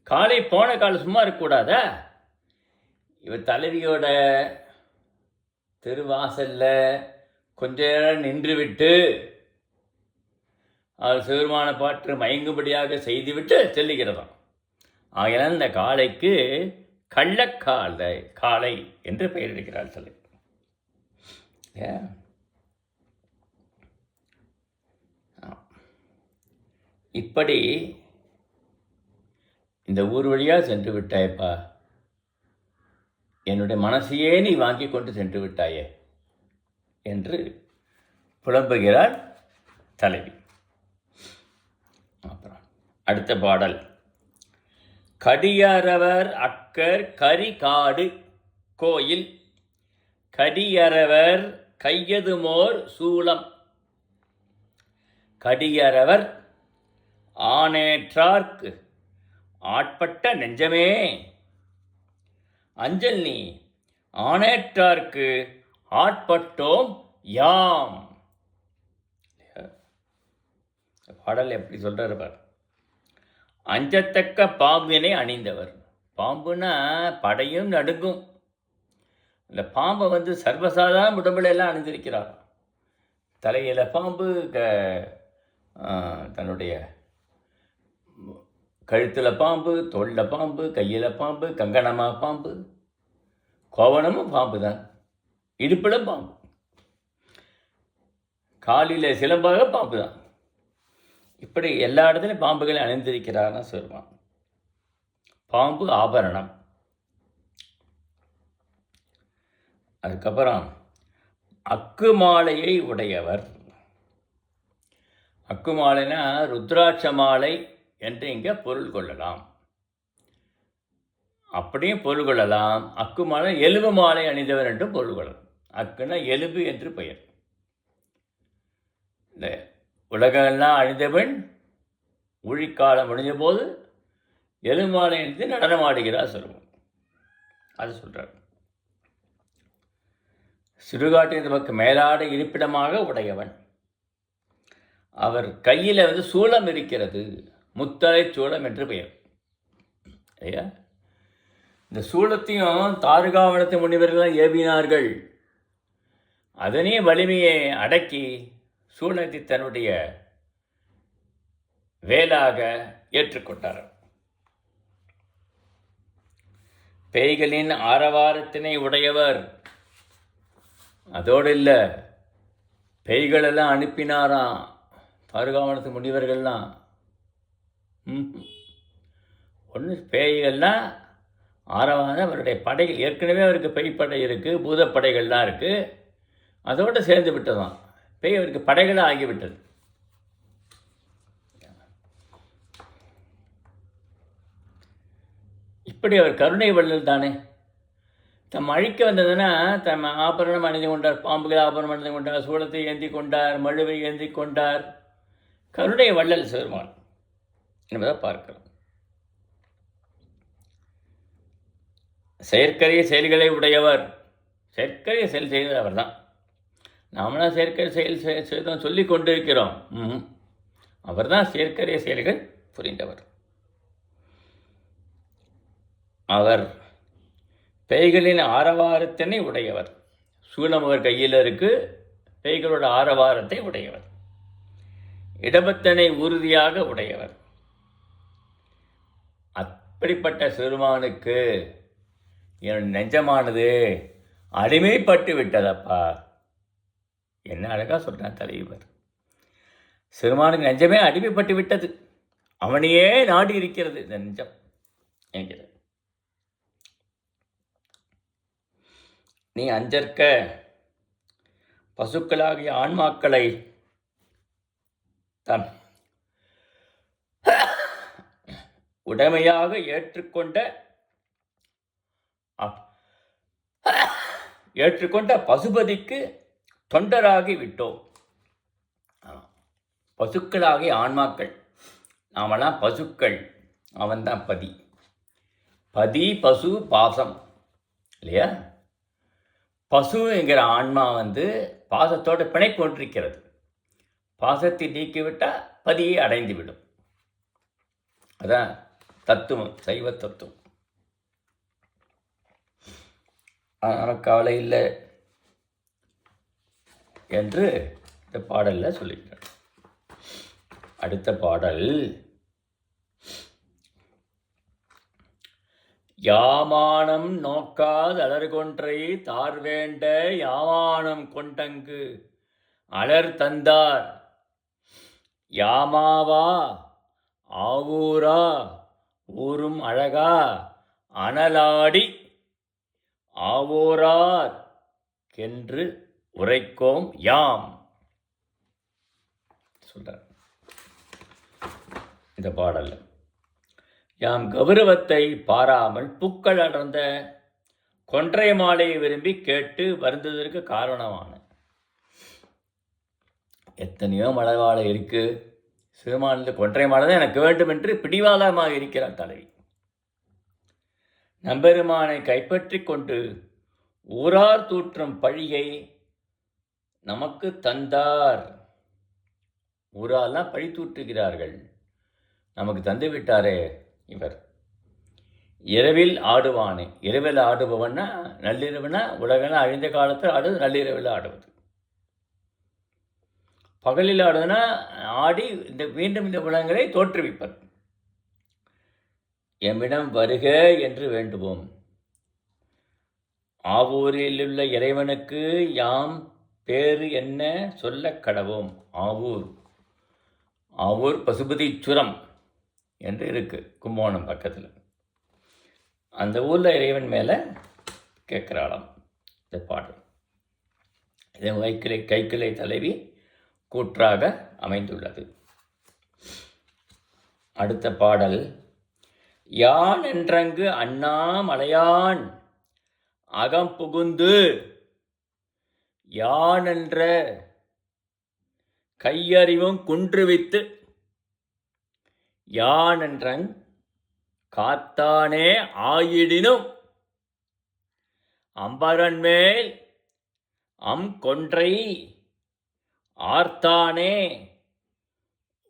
காலை போன காலம் சும்மா இருக்கக்கூடாதா? இவர் தலைவியோட தெருவாசலில் கொஞ்ச நேரம் நின்று விட்டு அவர் சிறுமான பாற்று மயங்கும்படியாக செய்துவிட்டு செல்லுகிறதாம். ஆகையால் இந்த காளைக்கு காளை என்று பெயரிடுகிறார் தலைவர். இப்படி இந்த ஊர் வழியாக சென்று விட்டாயப்பா, என்னுடைய மனசையே நீ வாங்கி கொண்டு சென்று விட்டாயே என்று புலம்புகிறார் தலைவி. அப்புறம் அடுத்த பாடல், கடியரவர் அக்கர் கரிகாடு கோயில், கடியரவர் கையதுமோர் சூலம், கடியரவர் ஆனேற்றார்க்கு ஆட்பட்ட நெஞ்சமே, அஞ்சல் நீ ஆனேற்றார்க்கு ஆட்பட்டோம் யாம். பாடல் எப்படி சொல்றாரு பார். அஞ்சத்தக்க பாம்பினை அணிந்தவர். பாம்புனா படையும் நடுங்கும். இந்த பாம்பை சர்வசாதாரண உடம்புல எல்லாம் அணிந்திருக்கிறார். தலையில் பாம்பு, தன்னுடைய கழுத்தில் பாம்பு, தோளில் பாம்பு, கையில் பாம்பு, கங்கணமாக பாம்பு, கோவணமும் பாம்பு தான், இடுப்பில் பாம்பு, காலில் சிலம்பாக பாம்பு தான். இப்படி எல்லா இடத்துலையும் பாம்புகளை அணிந்திருக்கிறார்னு சொல்லுவான். பாம்பு ஆபரணம். அதுக்கப்புறம் அக்கு மாலையை உடையவர். அக்கு மாலைனா ருத்ராட்ச மாலை என்று இங்கே பொருள் கொள்ளலாம், அப்படியும் பொருள் கொள்ளலாம். அக்கு மாலை எலும்பு மாலை அணிந்தவர் என்றும் பொருள் கொள்ளலாம். அக்குன்னா எலும்பு என்று பெயர். இந்த உலகெல்லாம் அழிந்தவன் ஊழிக்காலம் முடிஞ்ச போது எலும்பு மாலை அணிந்து நடனமாடுகிறார் சொல்லுவோம். அது சொல்கிறார். சிறுகாட்டின் நமக்கு மேலாட இருப்பிடமாக உடையவன். அவர் கையில் சூலம் இருக்கிறது, முத்தலை சூலம் என்று பெயர். ஐயா, இந்த சூலத்தையும் தாருகாவனத்து முனிவர்கள் ஏவினார்கள். அதனே வலிமையை அடக்கி சூலத்தை தன்னுடைய வேலாக ஏற்றுக்கொண்டார். பேய்களின் ஆரவாரத்தினை உடையவர். அதோடு இல்லை, பேய்களெல்லாம் அனுப்பினாராம் தாருகாவனத்து முனிவர்கள்லாம். ஒன்று பேய்கள்லாம் ஆரவாரம், அவருடைய படைகள் ஏற்கனவே அவருக்கு பேய்ப்படை இருக்குது, பூதப்படைகள்லாம் இருக்குது, அதோடு சேர்ந்து விட்டதாம். பேய் அவருக்கு படைகளாக ஆகிவிட்டது. இப்படி அவர் கருணை வள்ளல் தானே. தம் அழிக்க வந்ததுன்னா தம் ஆபரணம் அணிந்து கொண்டார், பாம்புகள் ஆபரணம் அணிந்து கொண்டார், சூளத்தை ஏந்தி கொண்டார், மழுவை ஏந்தி கொண்டார். கருணை வள்ளல் சிறுமான் என்பதை பார்க்கிறோம். செயற்கரிய செயல்களை உடையவர். செயற்கரிய செயல் செய்தது அவர் தான். நாமளாம் செயற்கரிய செயல் செய்தோம் சொல்லி கொண்டிருக்கிறோம். அவர் தான் செயற்கரிய செயல்கள் புரிந்தவர். அவர் பேய்களின் ஆரவாரத்தினை உடையவர். சூலம் அவர் கையில் இருக்கு, பேய்களோட ஆரவாரத்தை உடையவர். இடபத்தனை உறுதியாக உடையவர். அப்படிப்பட்ட சிறுமானுக்கு என் நெஞ்சமானது அடிமைப்பட்டு விட்டதப்பா என்ன அழகாக சொல்கிறான் தலைவர். சிறுமானுக்கு நெஞ்சமே அடிமைப்பட்டு விட்டது, அவனையே நாடி இருக்கிறது இந்த நெஞ்சம் என்கிறது. நீ அஞ்சற்க பசுக்களாகிய ஆன்மாக்களை தன் உடைமையாக ஏற்றுக்கொண்ட பசுபதிக்கு தொண்டராகி விட்டோம். பசுக்களாகிய ஆன்மாக்கள், நாமெல்லாம் பசுக்கள், அவன்தான் பதி. பதி பசு பாசம் இல்லையா? பசு என்கிற ஆன்மா பாசத்தோடு பிணை கொண்டிருக்கிறது. பாசத்தை நீக்கிவிட்டால் பதியை அடைந்துவிடும். அதான் தத்துவம், சைவ தத்துவம். ஆனால் கவலை இல்லை என்று இந்த பாடலில் சொல்லியிருக்கிறார். அடுத்த பாடல், யாமானம் நோக்காது அலர்கொன்றை தார்வேண்ட யாமானம் கொண்டங்கு அலர் தந்தார் யாமாவா ஆவூரா ஊரும் அழகா அனலாடி ஆவோரார் என்று உரைக்கோம் யாம் சொல்றார் இந்த பாடல். யாம் கௌரவத்தை பாராமல் பூக்கள் அடர்ந்த கொன்றை மாலையை விரும்பி கேட்டு வருந்ததற்கு காரணமான எத்தனையோ மலர்வாழை இருக்கு, சிறுமானது கொன்றை மாலை தான் எனக்கு வேண்டும் என்று பிடிவாதமாக இருக்கிறார் தலைவி. நம்பெருமானை கைப்பற்றி கொண்டு ஊரார் தூற்றும் பழியை நமக்கு தந்தார். ஊராலாம் பழி தூற்றுகிறார்கள், நமக்கு தந்து விட்டாரே இவர். இரவில் ஆடுவானே, இரவில் ஆடுபவன்னா நள்ளிரவுனா உலகெல்லாம் அழிந்த காலத்தில் ஆடுவது நள்ளிரவில் ஆடுவது. பகலில் ஆடுதுன்னா ஆடி மீண்டும் இந்த உலகங்களை தோற்றுவிப்பது. எம்மிடம் வருக என்று வேண்டுவோம். ஆவூரில் உள்ள இறைவனுக்கு யாம் பேரு என்ன சொல்ல கடவோம். ஆவூர், ஆவூர் பசுபதீச்சுரம் என்று இருக்கு கும்பகோணம் பக்கத்தில். அந்த ஊரில் இறைவன் மேலே கேட்குறாளாம் இந்த பாடல். இதை கைக்கிளை தலைவி கூற்றாக அமைந்துள்ளது. அடுத்த பாடல், யான் என்றங்கு அண்ணாமலையான் அகம் புகுந்து யான் என்ற கையறிவும் குன்றுவித்து யான் என்றங் காத்தானே ஆயிடினும் அம்பரன்மேல் கொன்றை ஆர்த்தானே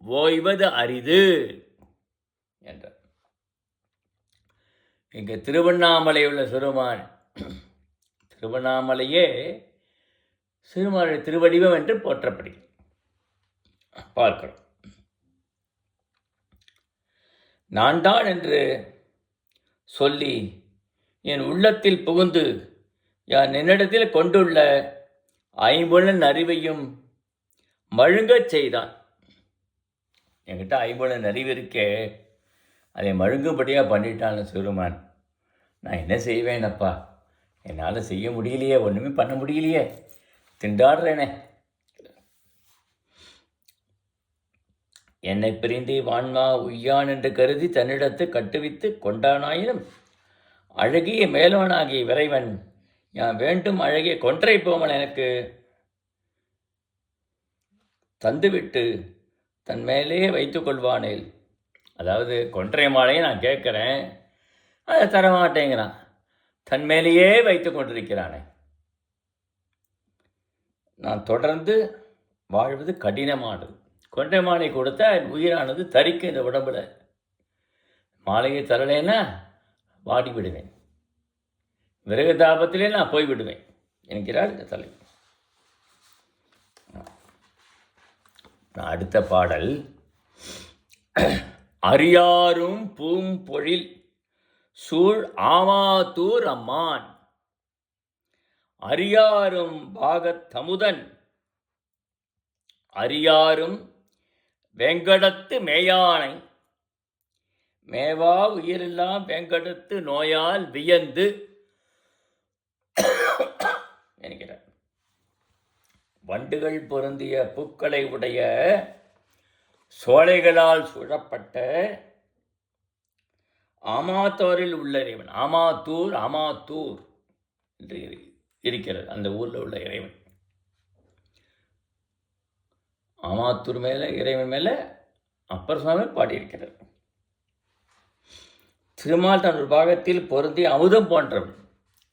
ஓய்வது அரிது என்றார். இங்கே திருவண்ணாமலை உள்ள சிறுமான், திருவண்ணாமலையே சிறுமானுடைய திருவடிவம் என்று போற்றப்படி பார்க்கிறோம். நான் தான் என்று சொல்லி என் உள்ளத்தில் புகுந்து யான் என்னிடத்தில் கொண்டுள்ள ஐம்புலன் அறிவையும் மழுங்கச் செய்தான். என்கிட்ட ஐம்புலன் அறிவு இருக்கே, அதை மழுங்கும்படியாக பண்ணிட்டான் சிறுமான். நான் என்ன செய்வேனப்பா, என்னால் செய்ய முடியலையே, ஒன்றுமே பண்ண முடியலையே, திண்டாடுறேனே. என்னை பிரிந்து வான்மா உய்யான் என்று கருதி தன்னிடத்து கட்டுவித்து கொண்டானாயினும் அழகிய மேலவனாகிய விரைவன் யான் வேண்டும் அழகிய கொன்றை போமல் எனக்கு தந்துவிட்டு தன் மேலே வைத்து கொள்வானேல். அதாவது கொன்றை மாலையை நான் கேட்குறேன், அதை தரமாட்டேங்கிறான், தன் மேலேயே வைத்து கொண்டிருக்கிறானே. நான் தொடர்ந்து வாழ்வது கடினமானது. கொன்றை மாலை கொடுத்தா உயிரானது தரிக்கும் இந்த உடம்புல. மாலையை தரலைன்னா வாடி விடுவேன், விறகு தாபத்திலே நான் போய்விடுவேன் என்கிறார் இந்த தலைவர். அடுத்த பாடல், அரியாரும் பூம்பொழில் சூழ் ஆமாத்தூர் அம்மான் அரியாரும் பாகத் தமுதன் அறியாரும் வேங்கடத்து மேயானை மேவா உயிரெல்லாம் வேங்கடத்து நோயால் வியந்து என்கிறார். வண்டுகள் பொருந்திய பூக்களை உடைய சோலைகளால் சூழப்பட்ட ஆமாத்தூரில் உள்ள இறைவன், ஆமாத்தூர் என்று இருக்கிறது அந்த ஊரில் உள்ள இறைவன். ஆமாத்தூர் மேலே இறைவன் மேலே அப்பர் சுவாமி பாடியிருக்கிறார். திருமால் தன் ஒரு பாகத்தில் பொருந்திய அமுதம் போன்றவன்,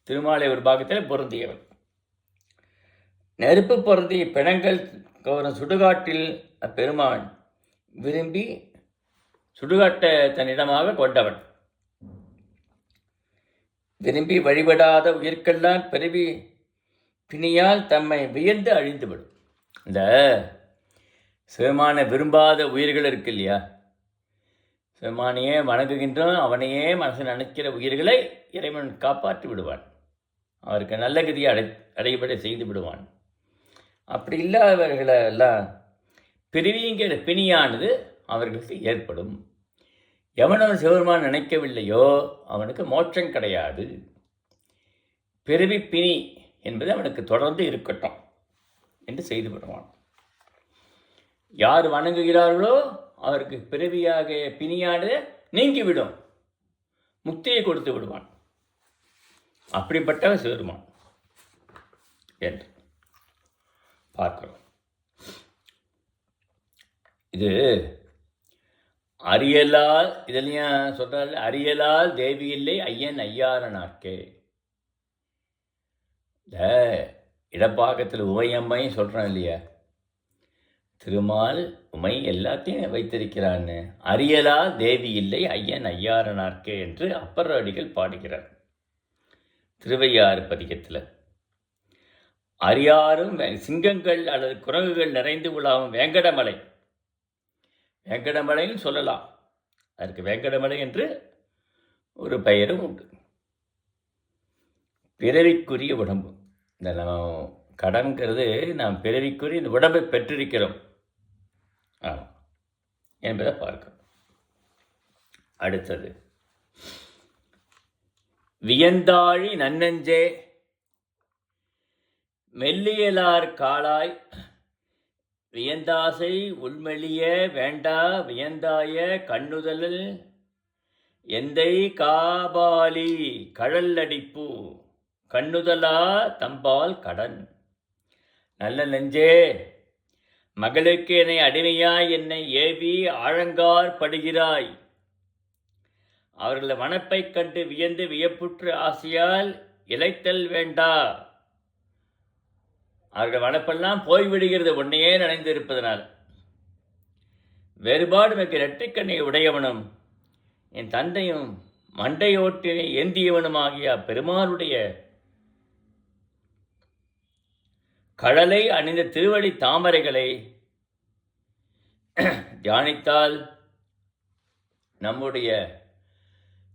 திருமாலை ஒரு பாகத்தில் பொருந்தியவன். நெருப்பு பொருந்திய பிணங்கள் கவரும் சுடுகாட்டில் அப்பெருமான் விரும்பி சுடுகாட்டை தன்னிடமாக கொண்டவன். விரும்பி வழிபடாத உயிர்க்கெல்லாம் பிறவி பிணியால் தம்மை வியந்து அழிந்துவிடும். இந்த சிவமான விரும்பாத உயிர்கள் இருக்கு இல்லையா, சிவமானையே வணங்குகின்றோம், அவனையே மனசு நினைக்கிற உயிர்களை இறைவன் காப்பாற்றி விடுவான். அவருக்கு நல்ல கதியை அடைபட செய்து விடுவான். அப்படி இல்லாதவர்களை எல்லாம் பிரிவிங்கிற பிணியானது அவர்களுக்கு ஏற்படும். எவனவன் சிவபெருமான் நினைக்கவில்லையோ அவனுக்கு மோட்சம் கிடையாது. பிறவி பிணி என்பது அவனுக்கு தொடர்ந்து இருக்கட்டும் என்று செய்து விடுவான். யார் வணங்குகிறார்களோ அவருக்கு பிறவியாக பிணியானது நீங்கிவிடும், முக்தியை கொடுத்து விடுவான். அப்படிப்பட்டவன் சிவபெருமான் என்று பார்க்கிறோம். இது அரியலால், இதெல்லாம் சொல்றாரு, அரியலால் தேவி இல்லை ஐயன் ஐயாரனாக்கே. இந்த இடப்பாக்கத்தில் உமையம்மையும் சொல்கிறான் இல்லையா, திருமால் உமை எல்லாத்தையும் வைத்திருக்கிறான்னு. அரியலால் தேவி இல்லை ஐயன் ஐயாரனார்க்கே என்று அப்பர் அடிகள் பாடுகிறார் திருவையாறு பதிகத்தில். அரியாரும் சிங்கங்கள் அல்லது குரங்குகள் நிறைந்து உலாவும் வேங்கடமலை, வேங்கடமலைன்னு சொல்லலாம், அதற்கு வேங்கடமலை என்று ஒரு பெயரும் உண்டு. பிறவிக்குரிய உடம்பு, இந்த நம்ம கடன்கிறது நாம் பிறவிக்குரிய இந்த உடம்பை பெற்றிருக்கிறோம் என்பதை பார்க்கிறோம். அடுத்தது வியந்தாழி நன்னஞ்சே மெல்லியலார் காளாய் வியந்தாசை உள்மெளிய வேண்டா வியந்தாய கண்ணுதலில் எந்தை காபாலி கழல் அடிப்பு கண்ணுதலா தம்பால் கடன். நல்ல நெஞ்சே, மகளுக்கு என்னை அடிமையாய் என்னை ஏவி ஆழங்கார் படுகிறாய். அவர்கள் மனப்பை கண்டு வியந்து வியப்புற்று ஆசையால் இளைத்தல் வேண்டா. அவர்கள் மனப்பெல்லாம் போய்விடுகிறது உன்னையே நினைந்து இருப்பதனால். வேறுபாடு மிக்க இரட்டைக்கண்ணை உடையவனும் என் தந்தையும் மண்டையோட்டினை ஏந்தியவனுமாகிய பெருமானுடைய கடலை அணிந்த திருவடி தாமரைகளை தியானித்தால் நம்முடைய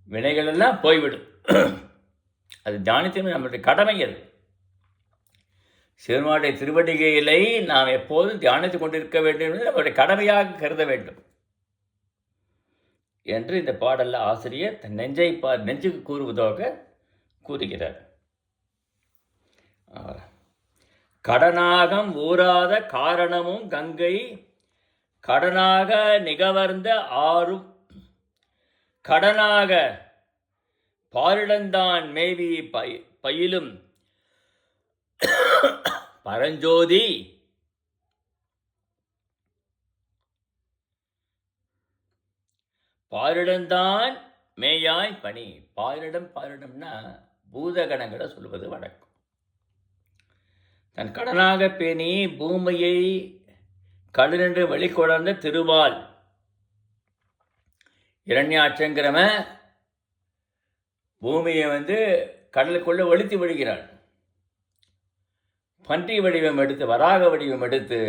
வினைகளெல்லாம் போய்விடும். அது தியானித்து நம்முடைய கடமை. அது சிவனுடைய திருவடிகளை நாம் எப்போதும் தியானித்துக் கொண்டிருக்க வேண்டும் என்று நம்முடைய கடமையாக கருத வேண்டும் என்று இந்த பாடலில் ஆசிரியர் தன் நெஞ்சுக்கு கூறுவதாக கூறுகிறார். கடனாகம் ஊறாத காரணமும் கங்கை கடனாக நிகவர்ந்த ஆறும் கடனாக பாரிடந்தான் மேவி பயிலும் பரஞ்சோதி பாரிடந்தான் மேயாய் பணி. பாரிடம்னா பூதகணங்களை சொல்வது வழக்கம். தன் கடனாக பேணி பூமியை கடலென்று வெளிக்கொணர்ந்த திருமால் இரண்யாட்சங்கிறவன் பூமியை கடலுக்குள்ளே ஒழித்து விடுகிறான். பன்றி வடிவம் எடுத்து வராக வடிவம் எடுத்து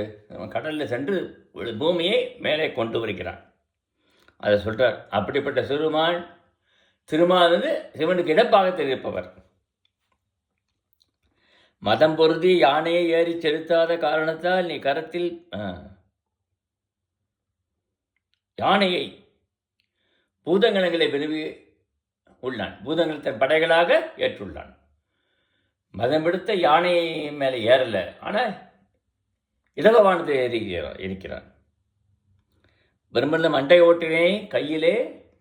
கடலில் சென்று பூமியை மேலே கொண்டு வருகிறான். அதை சொல்கிறார். அப்படிப்பட்ட திருமால் சிவனுக்கு இடப்பாகத்தில் இருப்பவர். மதம் பொருதி யானையை ஏறி செலுத்தாத காரணத்தால் நீ கரத்தில் யானையை பூதங்கணங்களை விரும்பி உள்ளான். பூதங்கள் தன் படைகளாக ஏற்றுள்ளான். மதம் எடுத்த யானை மேலே ஏறல, ஆனால் இலகவானத்தை இருக்கிறான். பிரம்மந்த மண்டை ஓட்டினை கையிலே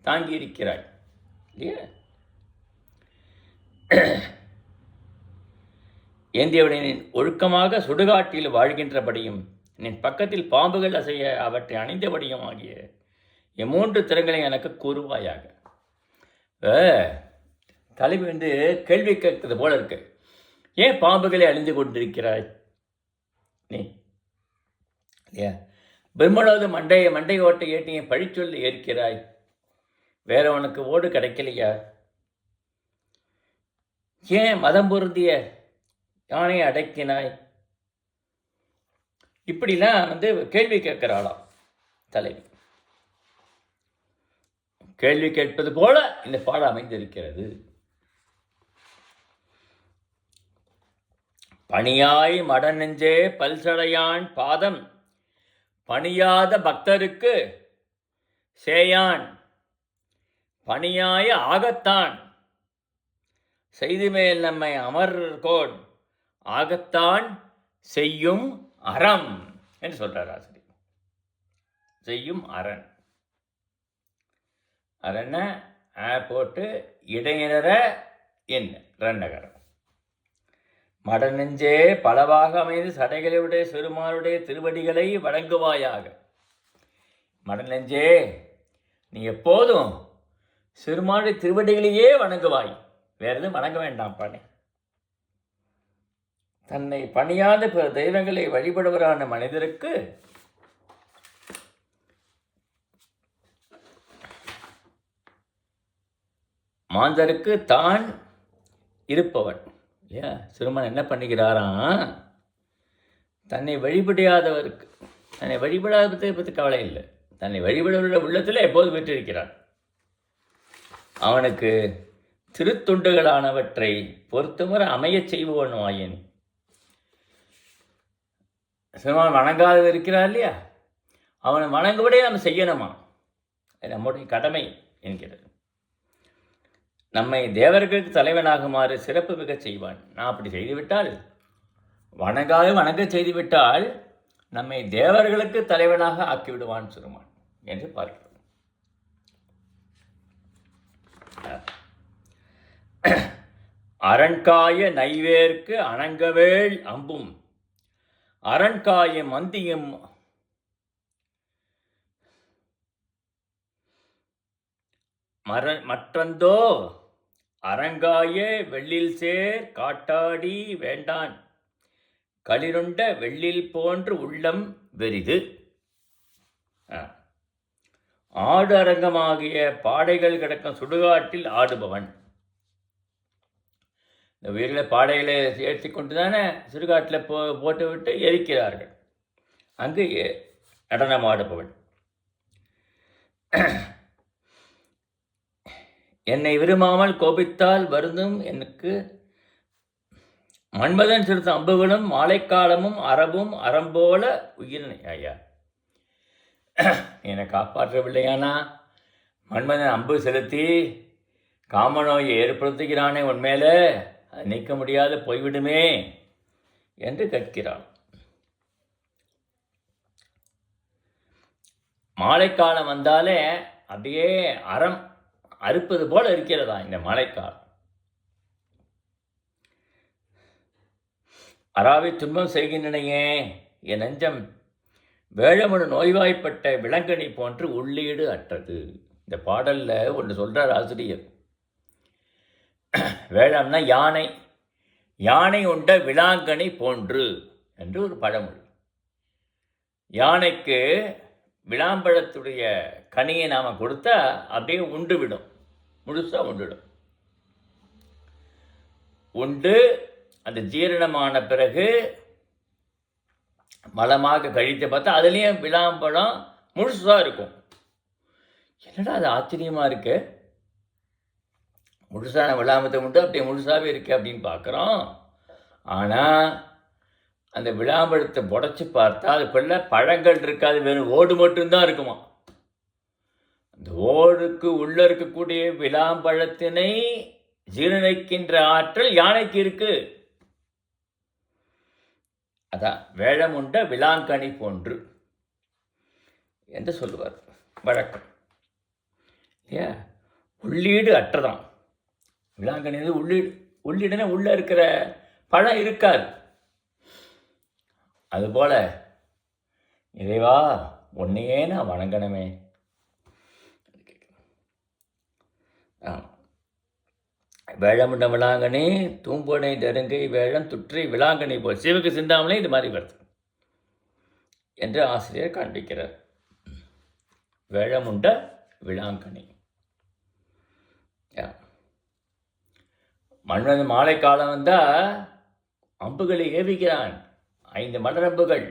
தாங்கி இருக்கிறாய் இல்லையா? ஏந்தியவனின் ஒழுக்கமாக சுடுகாட்டில் வாழ்கின்றபடியும் நின் பக்கத்தில் பாம்புகள் அசைய அவற்றை அணிந்தபடியும் ஆகிய என் 3 திறங்களை எனக்கு கூறுவாயாக. தலைவி கேள்வி கேட்கிறது போல இருக்கு. ஏன் பாம்புகளை அழிந்து கொண்டிருக்கிறாய் நீ? இல்லையா? பிரம்மனோது மண்டை ஓட்டை ஏற்றி என் பழிச்சொல்லி ஏற்கிறாய். வேற உனக்கு ஓடு கிடைக்கலையா? ஏன் மதம் பொருந்திய யானையை அடக்கினாய்? இப்படிலாம் கேள்வி கேட்கிறாளாம் தலைவி. கேள்வி கேட்பது போல இந்த பாடம் அமைந்திருக்கிறது. பணியாய் மடநெஞ்சே பல்சடையான் பாதம் பணியாத பக்தருக்கு சேயான் பணியாய ஆகத்தான் செய்துமேல் நம்மை அமர்கோன் ஆகத்தான் செய்யும் அறம் என்று சொல்றார் ஆசிரியர். செய்யும் அரண். அரண போட்டு இடையினர என்ன ரன்னகரம். மடநெஞ்சே பலவாக அமைந்து சடைகளுடைய சிறுமாருடைய திருவடிகளை வணங்குவாயாக. மடநெஞ்சே நீ எப்போதும் சிறுமாருடைய திருவடிகளையே வணங்குவாய். வேற எதுவும் வணங்க வேண்டாம் பானே. தன்னை பணியாத பிற தெய்வங்களை வழிபடுவரான மனிதருக்கு மாந்தருக்கு தான் இருப்பவன். இல்லையா? சிறுமன் என்ன பண்ணுகிறாராம்? தன்னை வழிபடாதவருக்கு, தன்னை வழிபடாததை பற்றி கவலை இல்லை. தன்னை வழிபடுவருடைய உள்ளத்தில் எப்போது பெற்றிருக்கிறான். அவனுக்கு திருத்துண்டுகளானவற்றை பொறுத்தவரை அமையச் செய்பவன் ஆயன். சிறுமன் வணங்காத இருக்கிறார் இல்லையா? அவனை வணங்குவதே நம்ம செய்யணுமா? நம்முடைய கடமை என்கிறது. நம்மை தேவர்களுக்கு தலைவனாகுமாறு சிறப்பு மிக செய்வான். நான் அப்படி செய்துவிட்டால், வணங்க செய்துவிட்டால் நம்மை தேவர்களுக்கு தலைவனாக ஆக்கிவிடுவான் சிறுமான் என்று பார்க்கிறோம். அரண்காய நைவேர்க்கு அணங்கவேள் அம்பும் அரண்காய மந்தியும் மற்றந்தோ அரங்காய வெள்ளில் சேர் காட்டாடி வேண்டான் களிருண்ட வெள்ளில் போன்று உள்ளம் வெறிது. ஆடு அரங்கமாகிய பாடைகள் கிடக்கும் சுடுகாட்டில் ஆடுபவன். இந்த உயிர்களை பாடைகளை ஏற்றி கொண்டு தானே சுடுகாட்டில் போட்டு விட்டு எரிக்கிறார்கள். அங்கு நடனம் ஆடுபவன். என்னை விரும்பாமல் கோபித்தால் வருந்தும் எனக்கு மன்மதன் சிறுத்த அம்புகளும் மாலைக்காலமும் அறவும் அறம்போல உயிரினை. ஐயா, என்னை காப்பாற்றவில்லையானா மன்மதன் அம்பு செலுத்தி காமநோயை ஏற்படுத்துகிறானே உன்மேல, அது நீக்க முடியாது போய்விடுமே என்று கேட்கிறான். மாலைக்காலம் வந்தாலே அப்படியே அறம் அறுப்பது போல இருக்கிறதா இந்த மழைக்கால். அறாவை துன்பம் செய்கின்றனையே என் நெஞ்சம் வேழமனு நோய்வாய்ப்பட்ட விலங்கணி போன்று உள்ளீடு அற்றது. இந்த பாடல்ல ஒன்று சொல்றார் ஆசிரியர். வேழம்னா யானை, யானை உண்ட விலாங்கனி போன்று என்று ஒரு பழமொழி. யானைக்கு விளாம்பழத்துடைய கனியை நாம் கொடுத்தா அப்படியே உண்டு விடும், முழுசாக உண்டுவிடும். உண்டு அந்த ஜீரணமான பிறகு மலமாக கழித்து பார்த்தா அதுலேயும் விளாம்பழம் முழுசாக இருக்கும். என்னடா அது ஆச்சரியமாக இருக்கு, முழுசான விளாம்பத்தை மட்டும் அப்படியே முழுசாகவே இருக்கு அப்படின்னு பார்க்குறோம். ஆனால் அந்த விளாம்பழத்தை புடச்சி பார்த்தா அதுக்குள்ள பழங்கள் இருக்காது, வெறும் ஓடு மட்டும்தான் இருக்குமா. அந்த ஓடுக்கு உள்ள இருக்கக்கூடிய விளாம்பழத்தினை ஜீரணிக்கின்ற ஆற்றல் யானைக்கு இருக்கு. அதான் வேழமுண்ட விளாங்கனி போன்று என்று சொல்லுவார் வழக்கம். ஏன் உள்ளீடு அற்றதான் விளாங்கனி உள்ளீடுனா உள்ள இருக்கிற பழம் இருக்காது. அதுபோல இறைவா உன்னையே நான் வணங்கணுமே. வேழமுண்ட விளாங்கனி தூம்பனை நெருங்கை வேழம் துற்றி விளாங்கனி போல் சிவக்கு சிந்தாமலே இது மாதிரி வருது என்று ஆசிரியர் காண்பிக்கிறார். வேழமுண்ட விளாங்கனி. மன்மதன் மாலை காலம் வந்தால் அம்புகளை ஏவிக்கிறான், 5 மலரம்புகள்.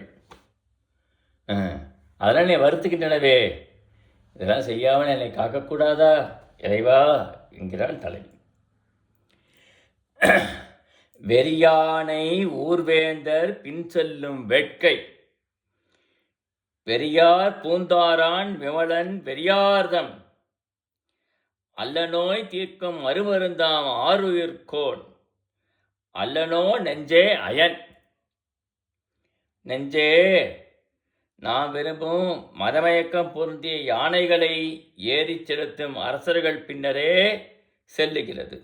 அதெல்லாம் என்னை வருத்துக்கின்றனவே, இதெல்லாம் செய்யாமல் என்னை காக்கக்கூடாதா இறைவா என்கிறாள் தலைவி. வெறியானை ஊர்வேந்தர் பின் செல்லும் வேட்கை வெறியார் பூந்தாரான் விமலன் வெறியார்தம் அல்லநோய் தீர்க்கும் மறுமருந்தாம் ஆருயிர்கோன் அல்லனோ நெஞ்சே அயன். நெஞ்சே நாம் விரும்பும் மதமயக்கம் பொருந்திய யானைகளை ஏறி செலுத்தும் அரசர்கள் பின்னரே செல்லுகிறது.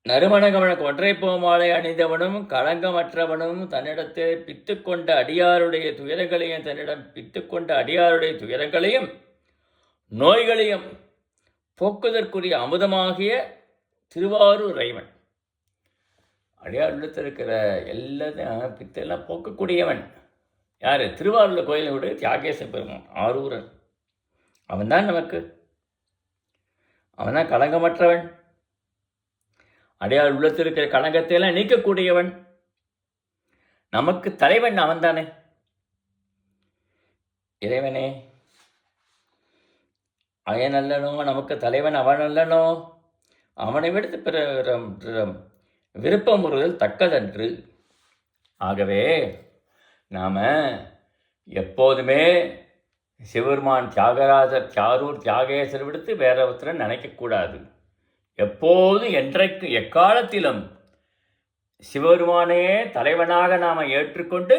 நறுமணகமன கொன்றை பூமாலை அணிந்தவனும் களங்கமற்றவனும் தன்னிடத்தை பித்துக்கொண்ட அடியாருடைய துயரங்களையும் தன்னிடம் பித்துக்கொண்ட அடியாருடைய துயரங்களையும் நோய்களையும் போக்குதற்குரிய அமுதமாகிய திருவாரூர் இறைவன். அடியார் உள்ளத்தில் இருக்கிற எல்லாத்தையும் பித்தெல்லாம் போக்கக்கூடியவன் யார்? திருவாரூர் கோயிலுடைய தியாகேச பெருமான் ஆரூரன். அவன்தான் நமக்கு, அவன்தான் களங்கமற்றவன். அடையாள் உள்ளத்தில் இருக்கிற களங்கத்தையெல்லாம் நீக்கக்கூடியவன். நமக்கு தலைவன் அவன்தானே. இறைவனே அவன் அல்லனோ, நமக்கு தலைவன் அவன் அல்லனோ, அவனை விடுத்து பிற விருப்பமுறுதல் தக்கதன்று. ஆகவே நாம் எப்போதுமே சிவபெருமான் தியாகராஜர் தியாரூர் தியாகேசர் விடுத்து வேற ஒருத்தரை நினைக்கக்கூடாது. எப்போது என்றைக்கு எக்காலத்திலும் சிவபெருமானையே தலைவனாக நாம் ஏற்றுக்கொண்டு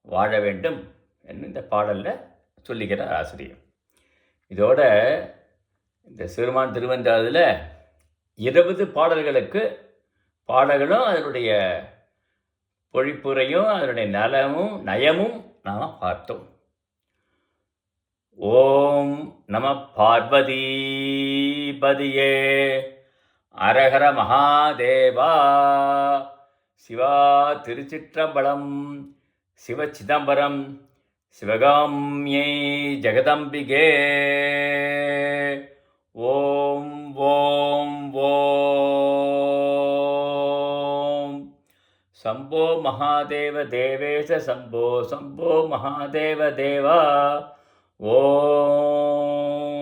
வாழ வேண்டும் என்று இந்த பாடலில் சொல்லுகிறார் ஆசிரியர். இதோட இந்த சிவபெருமான் திருவந்தாதில் 20 பாடல்களுக்கு பாடல்களும் அதனுடைய பொழிப்புரையும் அதனுடைய நயமும் நாம் பார்த்தோம். ஓம் நம பார்வதி பதியே அரஹர மகாதேவா. சிவா திருச்சிற்றம்பலம், சிவச்சிதம்பரம், சிவகாமியை ஜெகதம்பிகே. ஓம் ஓம் ஓம். சம்போ மகாதேவ தேவேச சம்போ, சம்போ மகாதேவ தேவா. ஓம்.